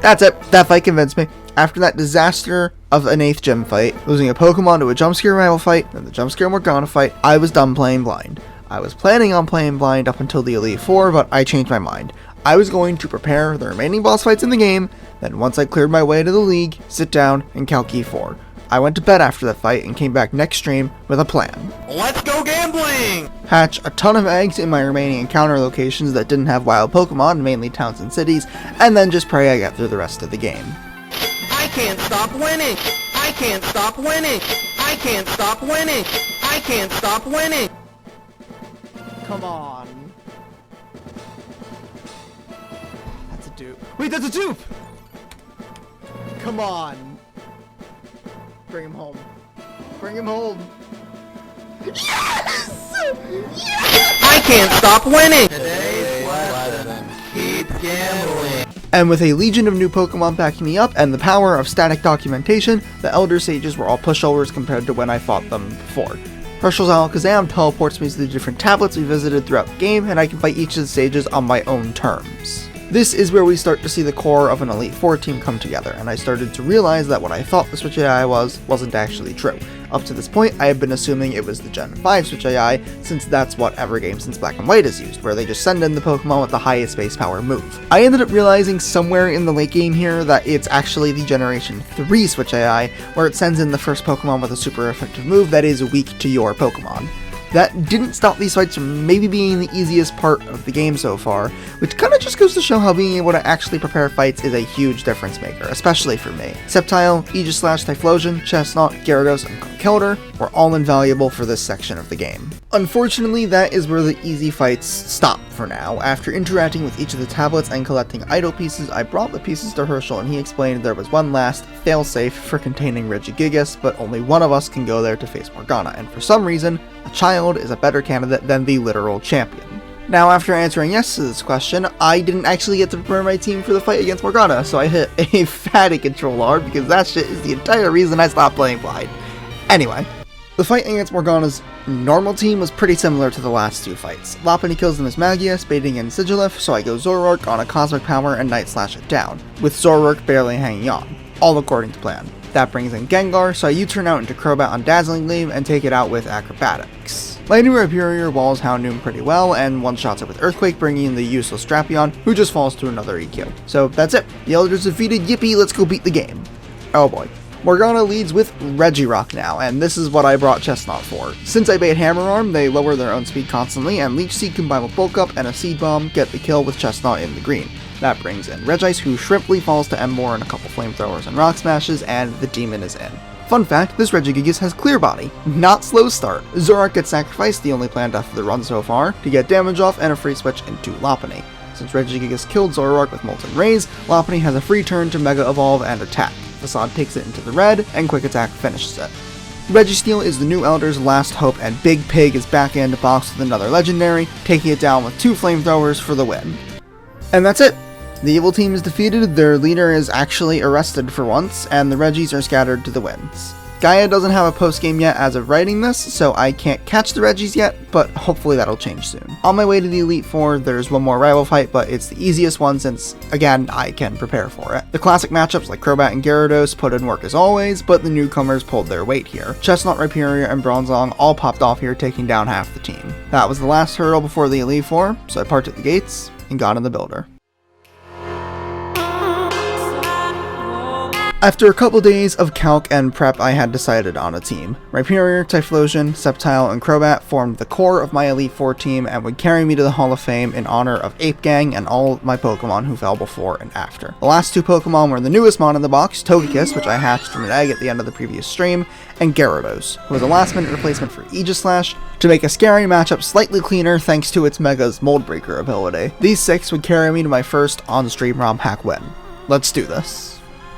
That's it. That fight convinced me. After that disaster of an 8th gym fight, losing a Pokemon to a jump scare rival fight, and the jump scare Morgana fight, I was done playing blind. I was planning on playing blind up until the Elite Four, but I changed my mind. I was going to prepare the remaining boss fights in the game, then once I cleared my way to the league, sit down and count E4. I went to bed after that fight and came back next stream with a plan. Let's go gambling! Hatch a ton of eggs in my remaining encounter locations that didn't have wild Pokemon, mainly towns and cities, and then just pray I get through the rest of the game. I can't stop winning! I can't stop winning! I can't stop winning! I can't stop winning! Come on. That's a dupe. Wait, that's a dupe! Come on. Bring him home. Bring him home. Yes! Yes! I can't stop winning! Today's lesson. Keep gambling. And with a legion of new Pokemon backing me up and the power of static documentation, the Elder Sages were all pushovers compared to when I fought them before. Herschel's Alakazam teleports me to the different tablets we visited throughout the game, and I can fight each of the stages on my own terms. This is where we start to see the core of an Elite Four team come together, and I started to realize that what I thought the Switch AI wasn't actually true. Up to this point, I have been assuming it was the Gen 5 Switch AI, since that's what every game since Black and White has used, where they just send in the Pokemon with the highest base power move. I ended up realizing somewhere in the late game here that it's actually the Generation 3 Switch AI, where it sends in the first Pokemon with a super effective move that is weak to your Pokemon. That didn't stop these fights from maybe being the easiest part of the game so far, which kinda just goes to show how being able to actually prepare fights is a huge difference maker, especially for me. Sceptile, Aegislash, Typhlosion, Chestnut, Gyarados, and Conkeldurr were all invaluable for this section of the game. Unfortunately, that is where the easy fights stop for now. After interacting with each of the tablets and collecting idol pieces, I brought the pieces to Herschel and he explained there was one last failsafe for containing Regigigas, but only one of us can go there to face Morgana, and for some reason, a child is a better candidate than the literal champion. Now, after answering yes to this question, I didn't actually get to prepare my team for the fight against Morgana, so I hit a fatty control R because that shit is the entire reason I stopped playing blind. Anyway, the fight against Morgana's normal team was pretty similar to the last two fights. Lopunny kills them as Magia, Spading and Sigilif, so I go Zoroark on a Cosmic Power and Night Slash it down, with Zoroark barely hanging on, all according to plan. That brings in Gengar, so I U-turn out into Crobat on Dazzling Gleam and take it out with Acrobatics. Lightning Rhyperior walls Houndoom pretty well, and one-shots it with Earthquake, bringing in the useless Drapion, who just falls to another EQ. So that's it. The Elders defeated, yippee, let's go beat the game. Oh boy. Morgana leads with Regirock now, and this is what I brought Chestnut for. Since I bait Hammer Arm, they lower their own speed constantly, and Leech Seed combined with Bulk Up and a Seed Bomb get the kill with Chestnut in the green. That brings in Regice, who Shrimply falls to Emboar and a couple Flamethrowers and Rock Smashes, and the Demon is in. Fun fact, this Regigigas has Clear Body, not Slow Start. Zoroark gets sacrificed, the only planned death of the run so far, to get damage off and a free switch into Lopunny. Since Regigigas killed Zoroark with Molten Rays, Lopunny has a free turn to Mega Evolve and attack. Facade takes it into the red, and Quick Attack finishes it. Registeel is the new Elder's last hope, and Big Pig is back in the box with another legendary, taking it down with 2 Flamethrowers for the win. And that's it! The evil team is defeated, their leader is actually arrested for once, and the Regis are scattered to the winds. Gaia doesn't have a post-game yet as of writing this, so I can't catch the Regis yet, but hopefully that'll change soon. On my way to the Elite Four, there's one more rival fight, but it's the easiest one since, again, I can prepare for it. The classic matchups like Crobat and Gyarados put in work as always, but the newcomers pulled their weight here. Chestnut, Rhyperior, and Bronzong all popped off here, taking down half the team. That was the last hurdle before the Elite Four, so I parked at the gates and got in the builder. After a couple days of calc and prep, I had decided on a team. Rhyperior, Typhlosion, Sceptile, and Crobat formed the core of my Elite Four team and would carry me to the Hall of Fame in honor of Ape Gang and all of my Pokemon who fell before and after. The last two Pokemon were the newest mon in the box, Togekiss, which I hatched from an egg at the end of the previous stream, and Gyarados, who was a last-minute replacement for Aegislash to make a scary matchup slightly cleaner thanks to its Mega's Mold Breaker ability. These 6 would carry me to my first on-stream ROM hack win. Let's do this.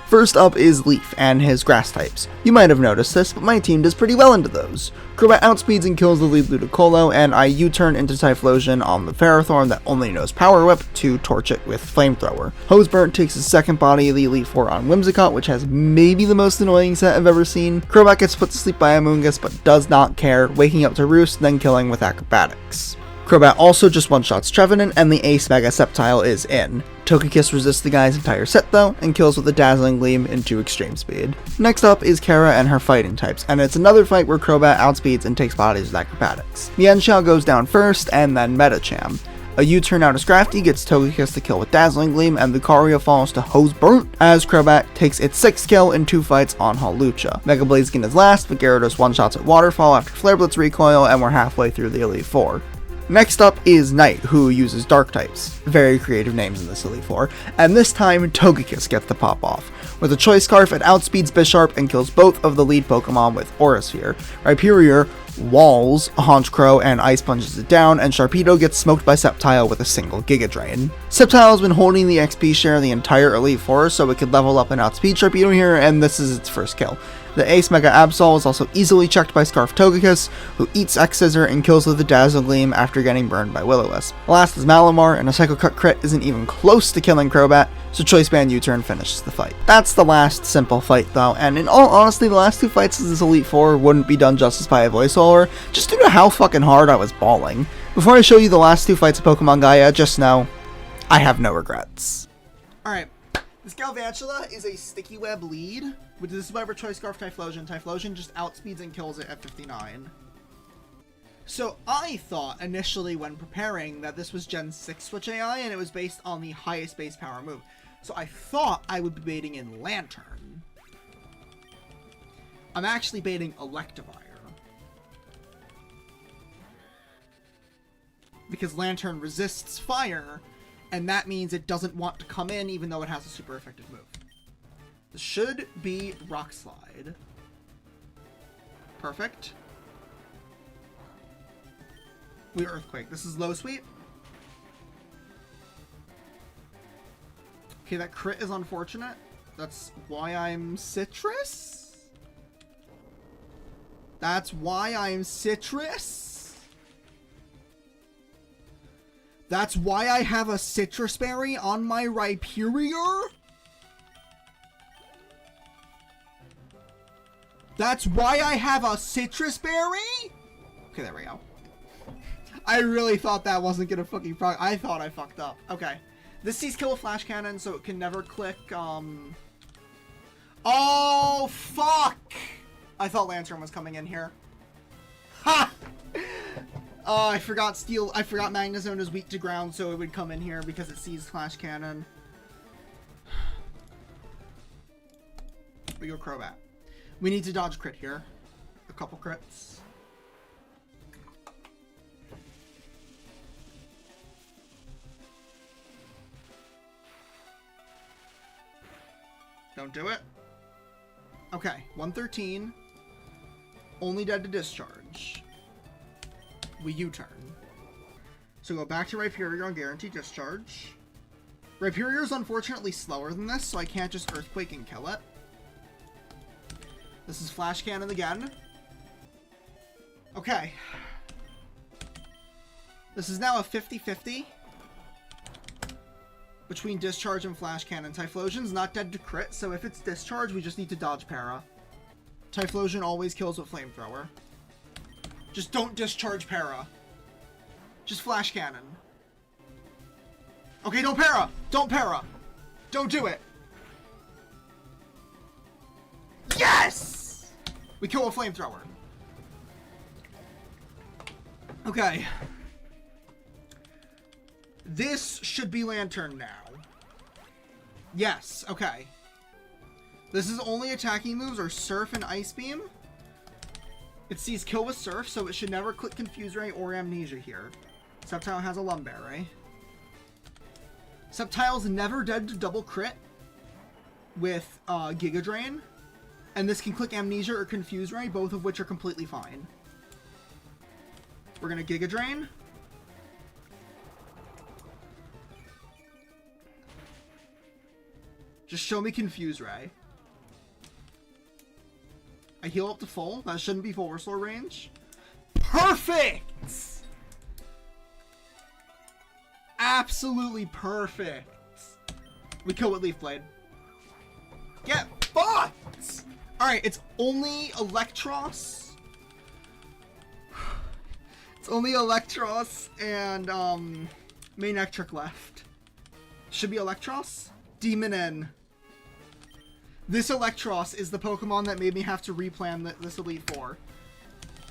First up is Leaf and his grass types. You might have noticed this, but my team does pretty well into those. Crobat outspeeds and kills the lead Ludicolo, and I U-turn into Typhlosion on the Ferrothorn that only knows Power Whip to torch it with Flamethrower. Hoseburnt takes his second body of the Elite Four on Whimsicott, which has maybe the most annoying set I've ever seen. Crobat gets put to sleep by Amoonguss, but does not care, waking up to Roost, then killing with Acrobatics. Crobat also just one-shots Trevenant, and the Ace Mega Sceptile is in. Togekiss resists the guy's entire set though, and kills with a Dazzling Gleam into extreme speed. Next up is Kara and her fighting types, and it's another fight where Crobat outspeeds and takes bodies with acrobatics. Mienshao goes down first, and then Metacham. A U-turn out of Scrafty gets Togekiss to kill with Dazzling Gleam, and Lucario falls to Hose Burnt as Crobat takes its 6th kill in 2 fights on Hawlucha. Mega Blaziken is last, but Gyarados one-shots at Waterfall after Flare Blitz recoil, and we're halfway through the Elite Four. Next up is Knight, who uses Dark types. Very creative names in this Elite Four, and this time Togekiss gets the pop off. With a Choice Scarf, it outspeeds Bisharp and kills both of the lead Pokemon with Aura Sphere. Rhyperior walls Honchkrow and Ice Punches it down, and Sharpedo gets smoked by Sceptile with a single Giga Drain. Sceptile has been holding the XP share the entire Elite Four, so it could level up and outspeed Sharpedo here, and this is its first kill. The Ace Mega Absol is also easily checked by Scarf Togekiss, who eats X-Scissor and kills with the Dazzle Gleam after getting burned by Will-O-Wisp. Last is Malamar, and a Psycho Cut crit isn't even close to killing Crobat, so Choice Band U-turn finishes the fight. That's the last simple fight though, and in all honesty, the last 2 fights of this Elite Four wouldn't be done justice by a voiceover, just due to how fucking hard I was bawling. Before I show you the last 2 fights of Pokemon Gaia, just know, I have no regrets. Alright, this Galvantula is a Sticky Web lead, which this is why we're Choice Scarf Typhlosion. Typhlosion just outspeeds and kills it at 59. So I thought initially when preparing that this was Gen 6 Switch AI and it was based on the highest base power move. So I thought I would be baiting in Lantern. I'm actually baiting Electivire. Because Lantern resists fire, and that means it doesn't want to come in even though it has a super effective move. This should be Rock Slide. Perfect. We Earthquake. This is low sweep. Okay, that crit is unfortunate. That's why I'm Citrus? That's why I'm Citrus? That's why I have a Citrus Berry on my Rhyperior? That's why I have a Citrus Berry? Okay, there we go. I really thought that wasn't gonna fucking I thought I fucked up. Okay. This sees kill with Flash Cannon, so it can never click, Oh, fuck! I thought Lantern was coming in here. Ha! Oh, I forgot Magnezone is weak to ground, so it would come in here because it sees Flash Cannon. We go Crobat. We need to dodge crit here. A couple crits. Don't do it. Okay, 113. Only dead to discharge. We U-turn. So go back to Rhyperior on Guaranteed Discharge. Rhyperior is unfortunately slower than this, so I can't just Earthquake and kill it. This is Flash Cannon again. Okay. This is now a 50-50 between Discharge and Flash Cannon. Typhlosion's not dead to crit, so if it's Discharge, we just need to dodge Para. Typhlosion always kills with Flamethrower. Just don't Discharge Para. Just Flash Cannon. Okay, don't Para! Don't Para! Don't do it! Yes! We kill a Flamethrower. Okay. This should be Lantern now. Yes, okay. This is only attacking moves are Surf and Ice Beam. It sees kill with Surf, so it should never click Confuse Ray or Amnesia here. Sceptile has a Lumberry. Sceptile's never dead to double crit with Giga Drain. And this can click Amnesia or Confuse Ray, both of which are completely fine. We're gonna Giga Drain. Just show me Confuse Ray. I heal up to full. That shouldn't be full restore range. Perfect! Absolutely perfect. We kill with Leaf Blade. Get fucked! Alright, it's only Electros. It's only Electros and Manectric left. Should be Electros. Demon N. This Electros is the Pokemon that made me have to replan this Elite Four.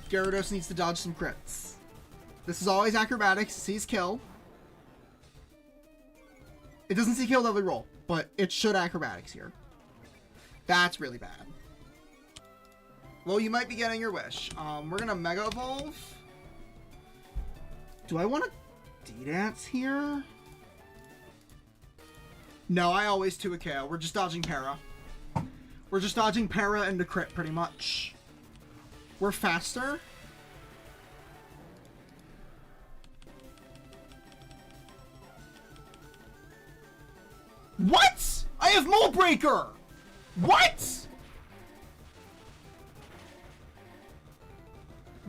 Gyarados needs to dodge some crits. This is always acrobatics. It sees kill. It doesn't see kill every roll, but it should acrobatics here. That's really bad. Well, you might be getting your wish. We're gonna Mega Evolve. Do I want to D-Dance here? No, I always 2 a KO. We're just dodging Para. We're just dodging Para into crit, pretty much. We're faster. What? I have Mold Breaker! What?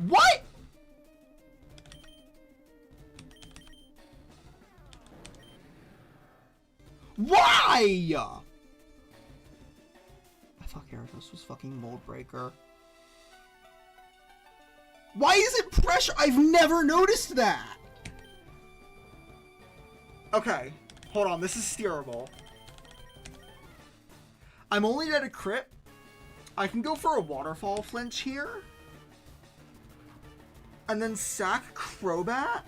What? Why? I thought Gyarados was fucking Mold Breaker. Why is it pressure? I've never noticed that. Okay, hold on. This is steerable. I'm only at a crit. I can go for a Waterfall flinch here. And then sack Crobat.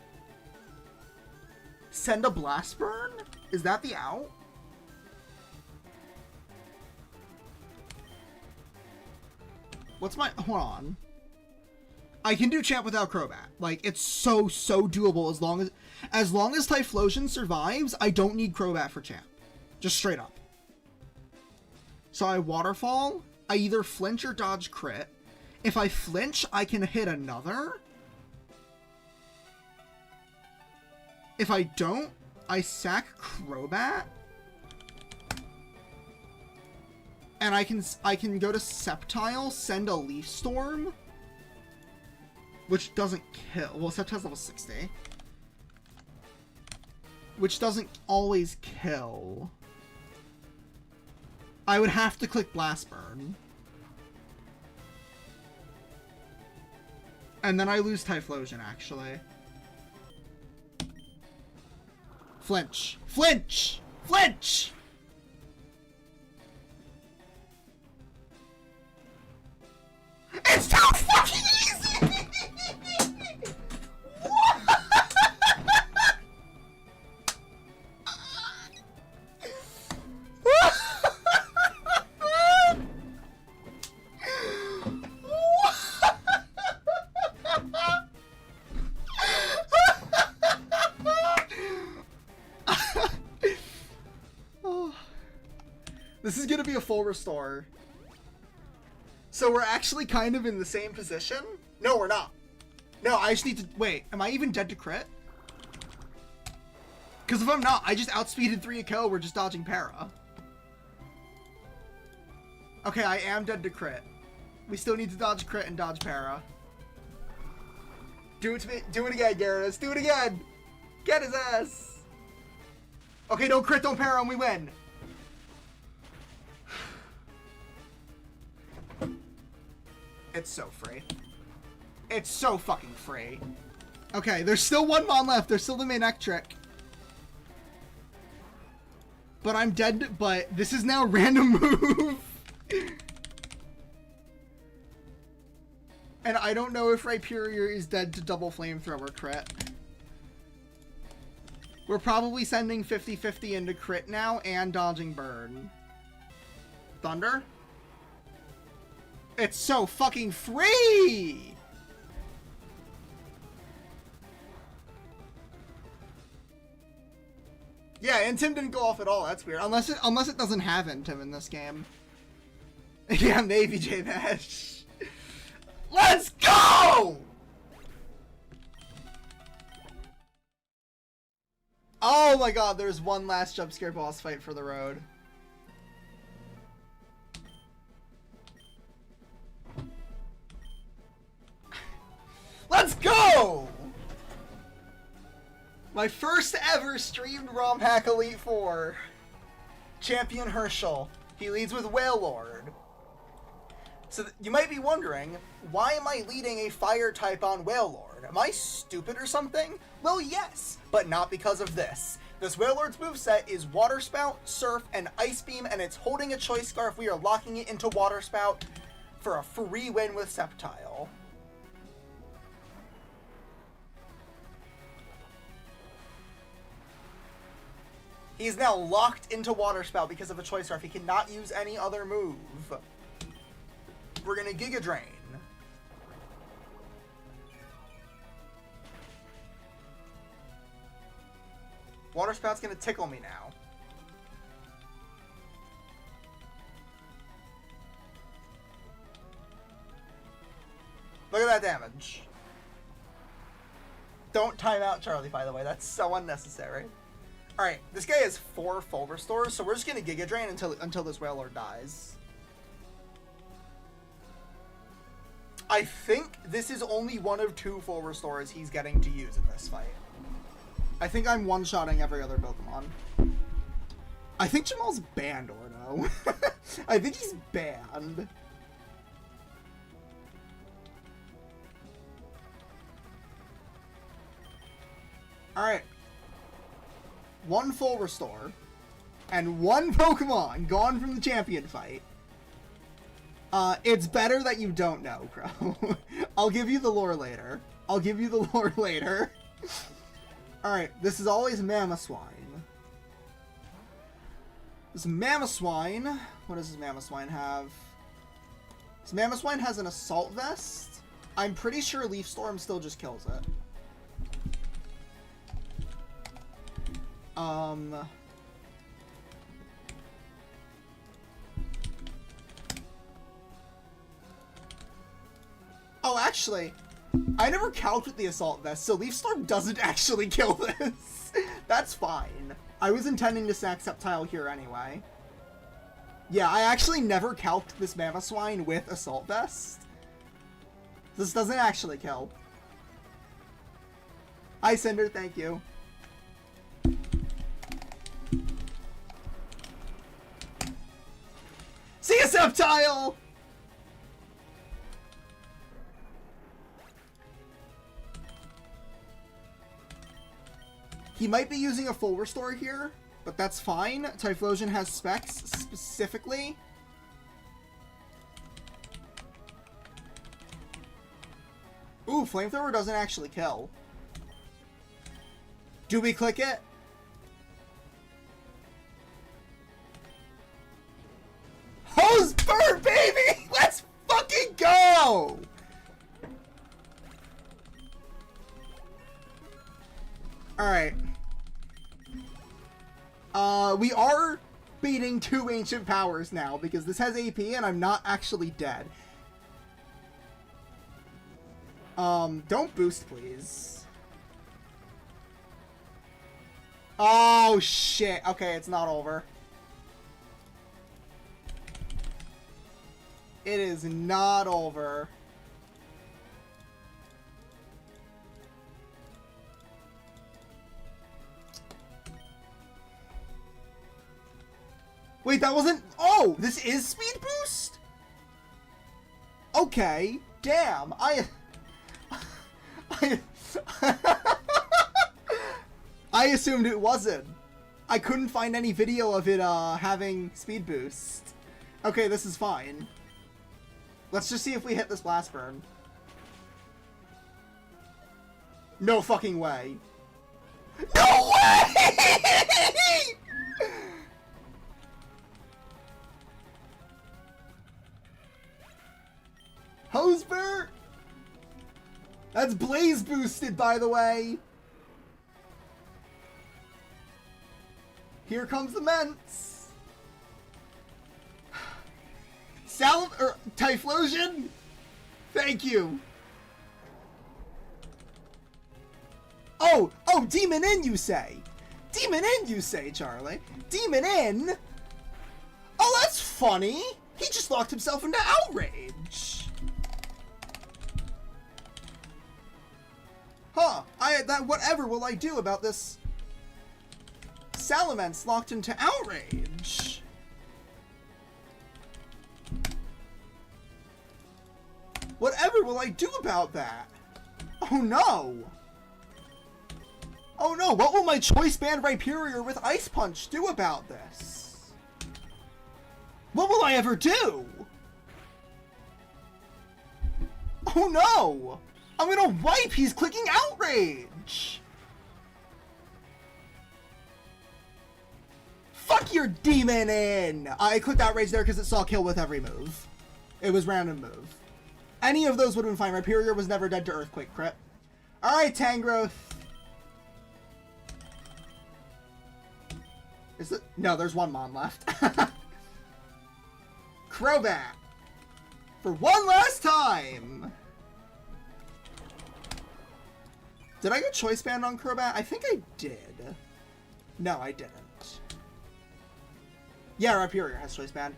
Send a Blast Burn? Is that the out? What's my... Hold on. I can do Champ without Crobat. Like, it's so doable as long as Typhlosion survives, I don't need Crobat for Champ. Just straight up. So I Waterfall. I either flinch or dodge crit. If I flinch, I can hit another. If I don't, I sack Crobat. And I can go to Sceptile, send a Leaf Storm. Which doesn't kill. Well, Sceptile's level 60. Which doesn't always kill. I would have to click Blast Burn. And then I lose Typhlosion, actually. Flinch. Flinch! Flinch! It's too fucking easy! This is gonna be a full restore. So we're actually kind of in the same position? No, we're not. No, I just need to... Wait, am I even dead to crit? Because if I'm not, I just outspeeded 3 a kill. We're just dodging Para. Okay, I am dead to crit. We still need to dodge crit and dodge Para. Do it to me. Do it again, Gyarados. Do it again. Get his ass. Okay, don't crit, don't Para, and we win. It's so free. It's so fucking free. Okay, there's still one Mon left. There's still the main trick. But I'm dead, but this is now a random move. And I don't know if Rhyperior is dead to double flamethrower crit. We're probably sending 50-50 into crit now and dodging burn. Thunder? It's so fucking free! Yeah, and Tim didn't go off at all. That's weird. Unless it doesn't have Intim in this game. Yeah, maybe J-Mesh. Let's go! Oh my god, there's one last jump scare boss fight for the road. Let's go! My first ever streamed ROM hack Elite Four. Champion Herschel. He leads with Wailord. So you might be wondering, why am I leading a fire type on Wailord? Am I stupid or something? Well, yes, but not because of this. This Wailord's moveset is Water Spout, Surf, and Ice Beam, and it's holding a Choice Scarf. We are locking it into Water Spout for a free win with Sceptile. He is now locked into Water Spout because of a Choice Scarf. He cannot use any other move. We're going to Giga Drain. Water Spout's going to tickle me now. Look at that damage. Don't time out Charlie, by the way. That's so unnecessary. Alright, this guy has 4 full restores, so we're just going to Giga Drain until this Wailord dies. I think this is only one of 2 full restores he's getting to use in this fight. I think I'm one-shotting every other Pokemon. I think Jamal's banned, or no. I think he's banned. Alright. 1 full restore. And 1 Pokemon gone from the champion fight. It's better that you don't know, Crow. I'll give you the lore later. Alright, this is always Mamoswine. This Mamoswine... What does this Mamoswine have? This Mamoswine has an Assault Vest. I'm pretty sure Leaf Storm still just kills it. Oh, actually, I never calced with the Assault Vest, so Leaf Storm doesn't actually kill this. That's fine. I was intending to sack Sceptile here anyway. Yeah, I actually never calced this Mamoswine with Assault Vest. This doesn't actually kill. Hi, Cinder, thank you. See ya, Sceptile! He might be using a full restore here, but that's fine. Typhlosion has specs specifically. Ooh, Flamethrower doesn't actually kill. Do we click it? Hose bird, baby! Let's fucking go! Alright. We are beating 2 ancient powers now because this has AP and I'm not actually dead. Don't boost, please. Oh, shit. Okay, it's not over. It is not over. Wait, that wasn't... Oh, this is speed boost? Okay, damn. I assumed it wasn't. I couldn't find any video of it having speed boost. Okay, this is fine. Let's just see if we hit this blast burn. No fucking way. No way! Hosber! That's blaze boosted, by the way. Here comes the Ments. Typhlosion? Thank you. Oh, Demon In, you say? Demon In, you say, Charlie? Demon In? Oh, that's funny. He just locked himself into Outrage. Huh, whatever will I do about this Salamence locked into Outrage? Whatever will I do about that? Oh no! Oh no, what will my Choice Band Rhyperior with Ice Punch do about this? What will I ever do? Oh no! I'm gonna wipe! He's clicking Outrage! Fuck your demon in! I clicked Outrage there because it saw kill with every move. It was random move. Any of those would have been fine. Rhyperior was never dead to Earthquake crit. Alright, Tangrowth. Is it? No, there's one Mon left. Crobat. For one last time! Did I get Choice Band on Crobat? I think I did. No, I didn't. Yeah, Rhyperior has Choice Band.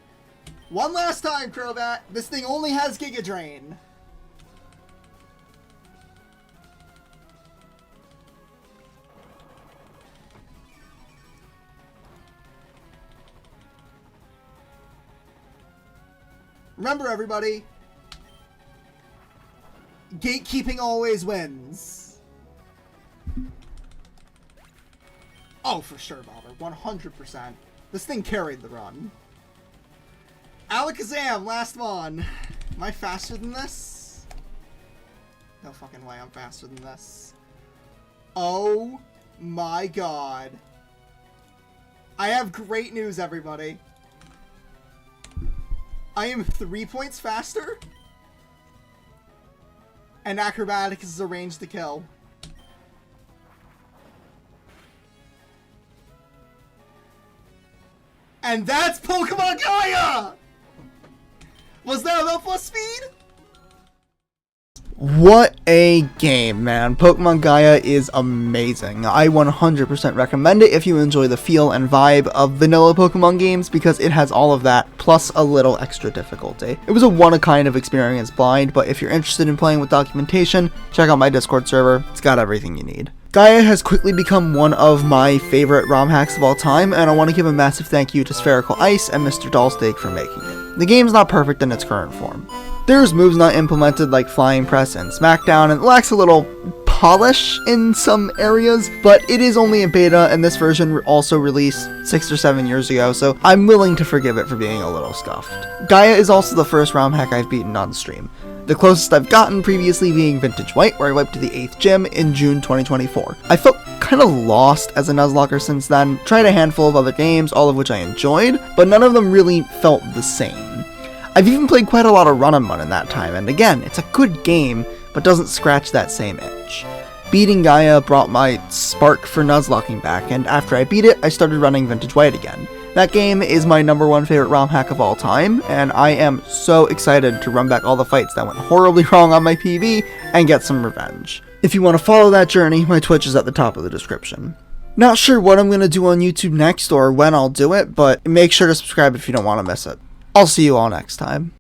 One last time, Crobat! This thing only has Giga Drain. Remember, everybody, gatekeeping always wins. Oh, for sure, Bobber. 100%. This thing carried the run. Alakazam, last one. Am I faster than this? No fucking way I'm faster than this. Oh my god. I have great news, everybody. I am 3 points faster. And Acrobatics is arranged to kill. And that's Pokemon Gaia! Was that enough plus speed? What a game, man. Pokemon Gaia is amazing. I 100% recommend it if you enjoy the feel and vibe of vanilla Pokemon games, because it has all of that, plus a little extra difficulty. It was a one-of-kind of experience blind, but if you're interested in playing with documentation, check out my Discord server. It's got everything you need. Gaia has quickly become one of my favorite ROM hacks of all time, and I want to give a massive thank you to Spherical Ice and Mr. Dollsteak for making it. The game's not perfect in its current form. There's moves not implemented like Flying Press and Smackdown, and it lacks a little polish in some areas, but it is only a beta, and this version also released 6 or 7 years ago, so I'm willing to forgive it for being a little scuffed. Gaia is also the first ROM hack I've beaten on stream. The closest I've gotten previously being Vintage White, where I wiped to the 8th gym in June 2024. I felt kinda lost as a NUZLOCKer since then, tried a handful of other games, all of which I enjoyed, but none of them really felt the same. I've even played quite a lot of Run and Run in that time, and again, it's a good game, but doesn't scratch that same itch. Beating Gaia brought my spark for NUZLOCKing back, and after I beat it, I started running Vintage White again. That game is my #1 favorite ROM hack of all time, and I am so excited to run back all the fights that went horribly wrong on my PB and get some revenge. If you want to follow that journey, my Twitch is at the top of the description. Not sure what I'm going to do on YouTube next or when I'll do it, but make sure to subscribe if you don't want to miss it. I'll see you all next time.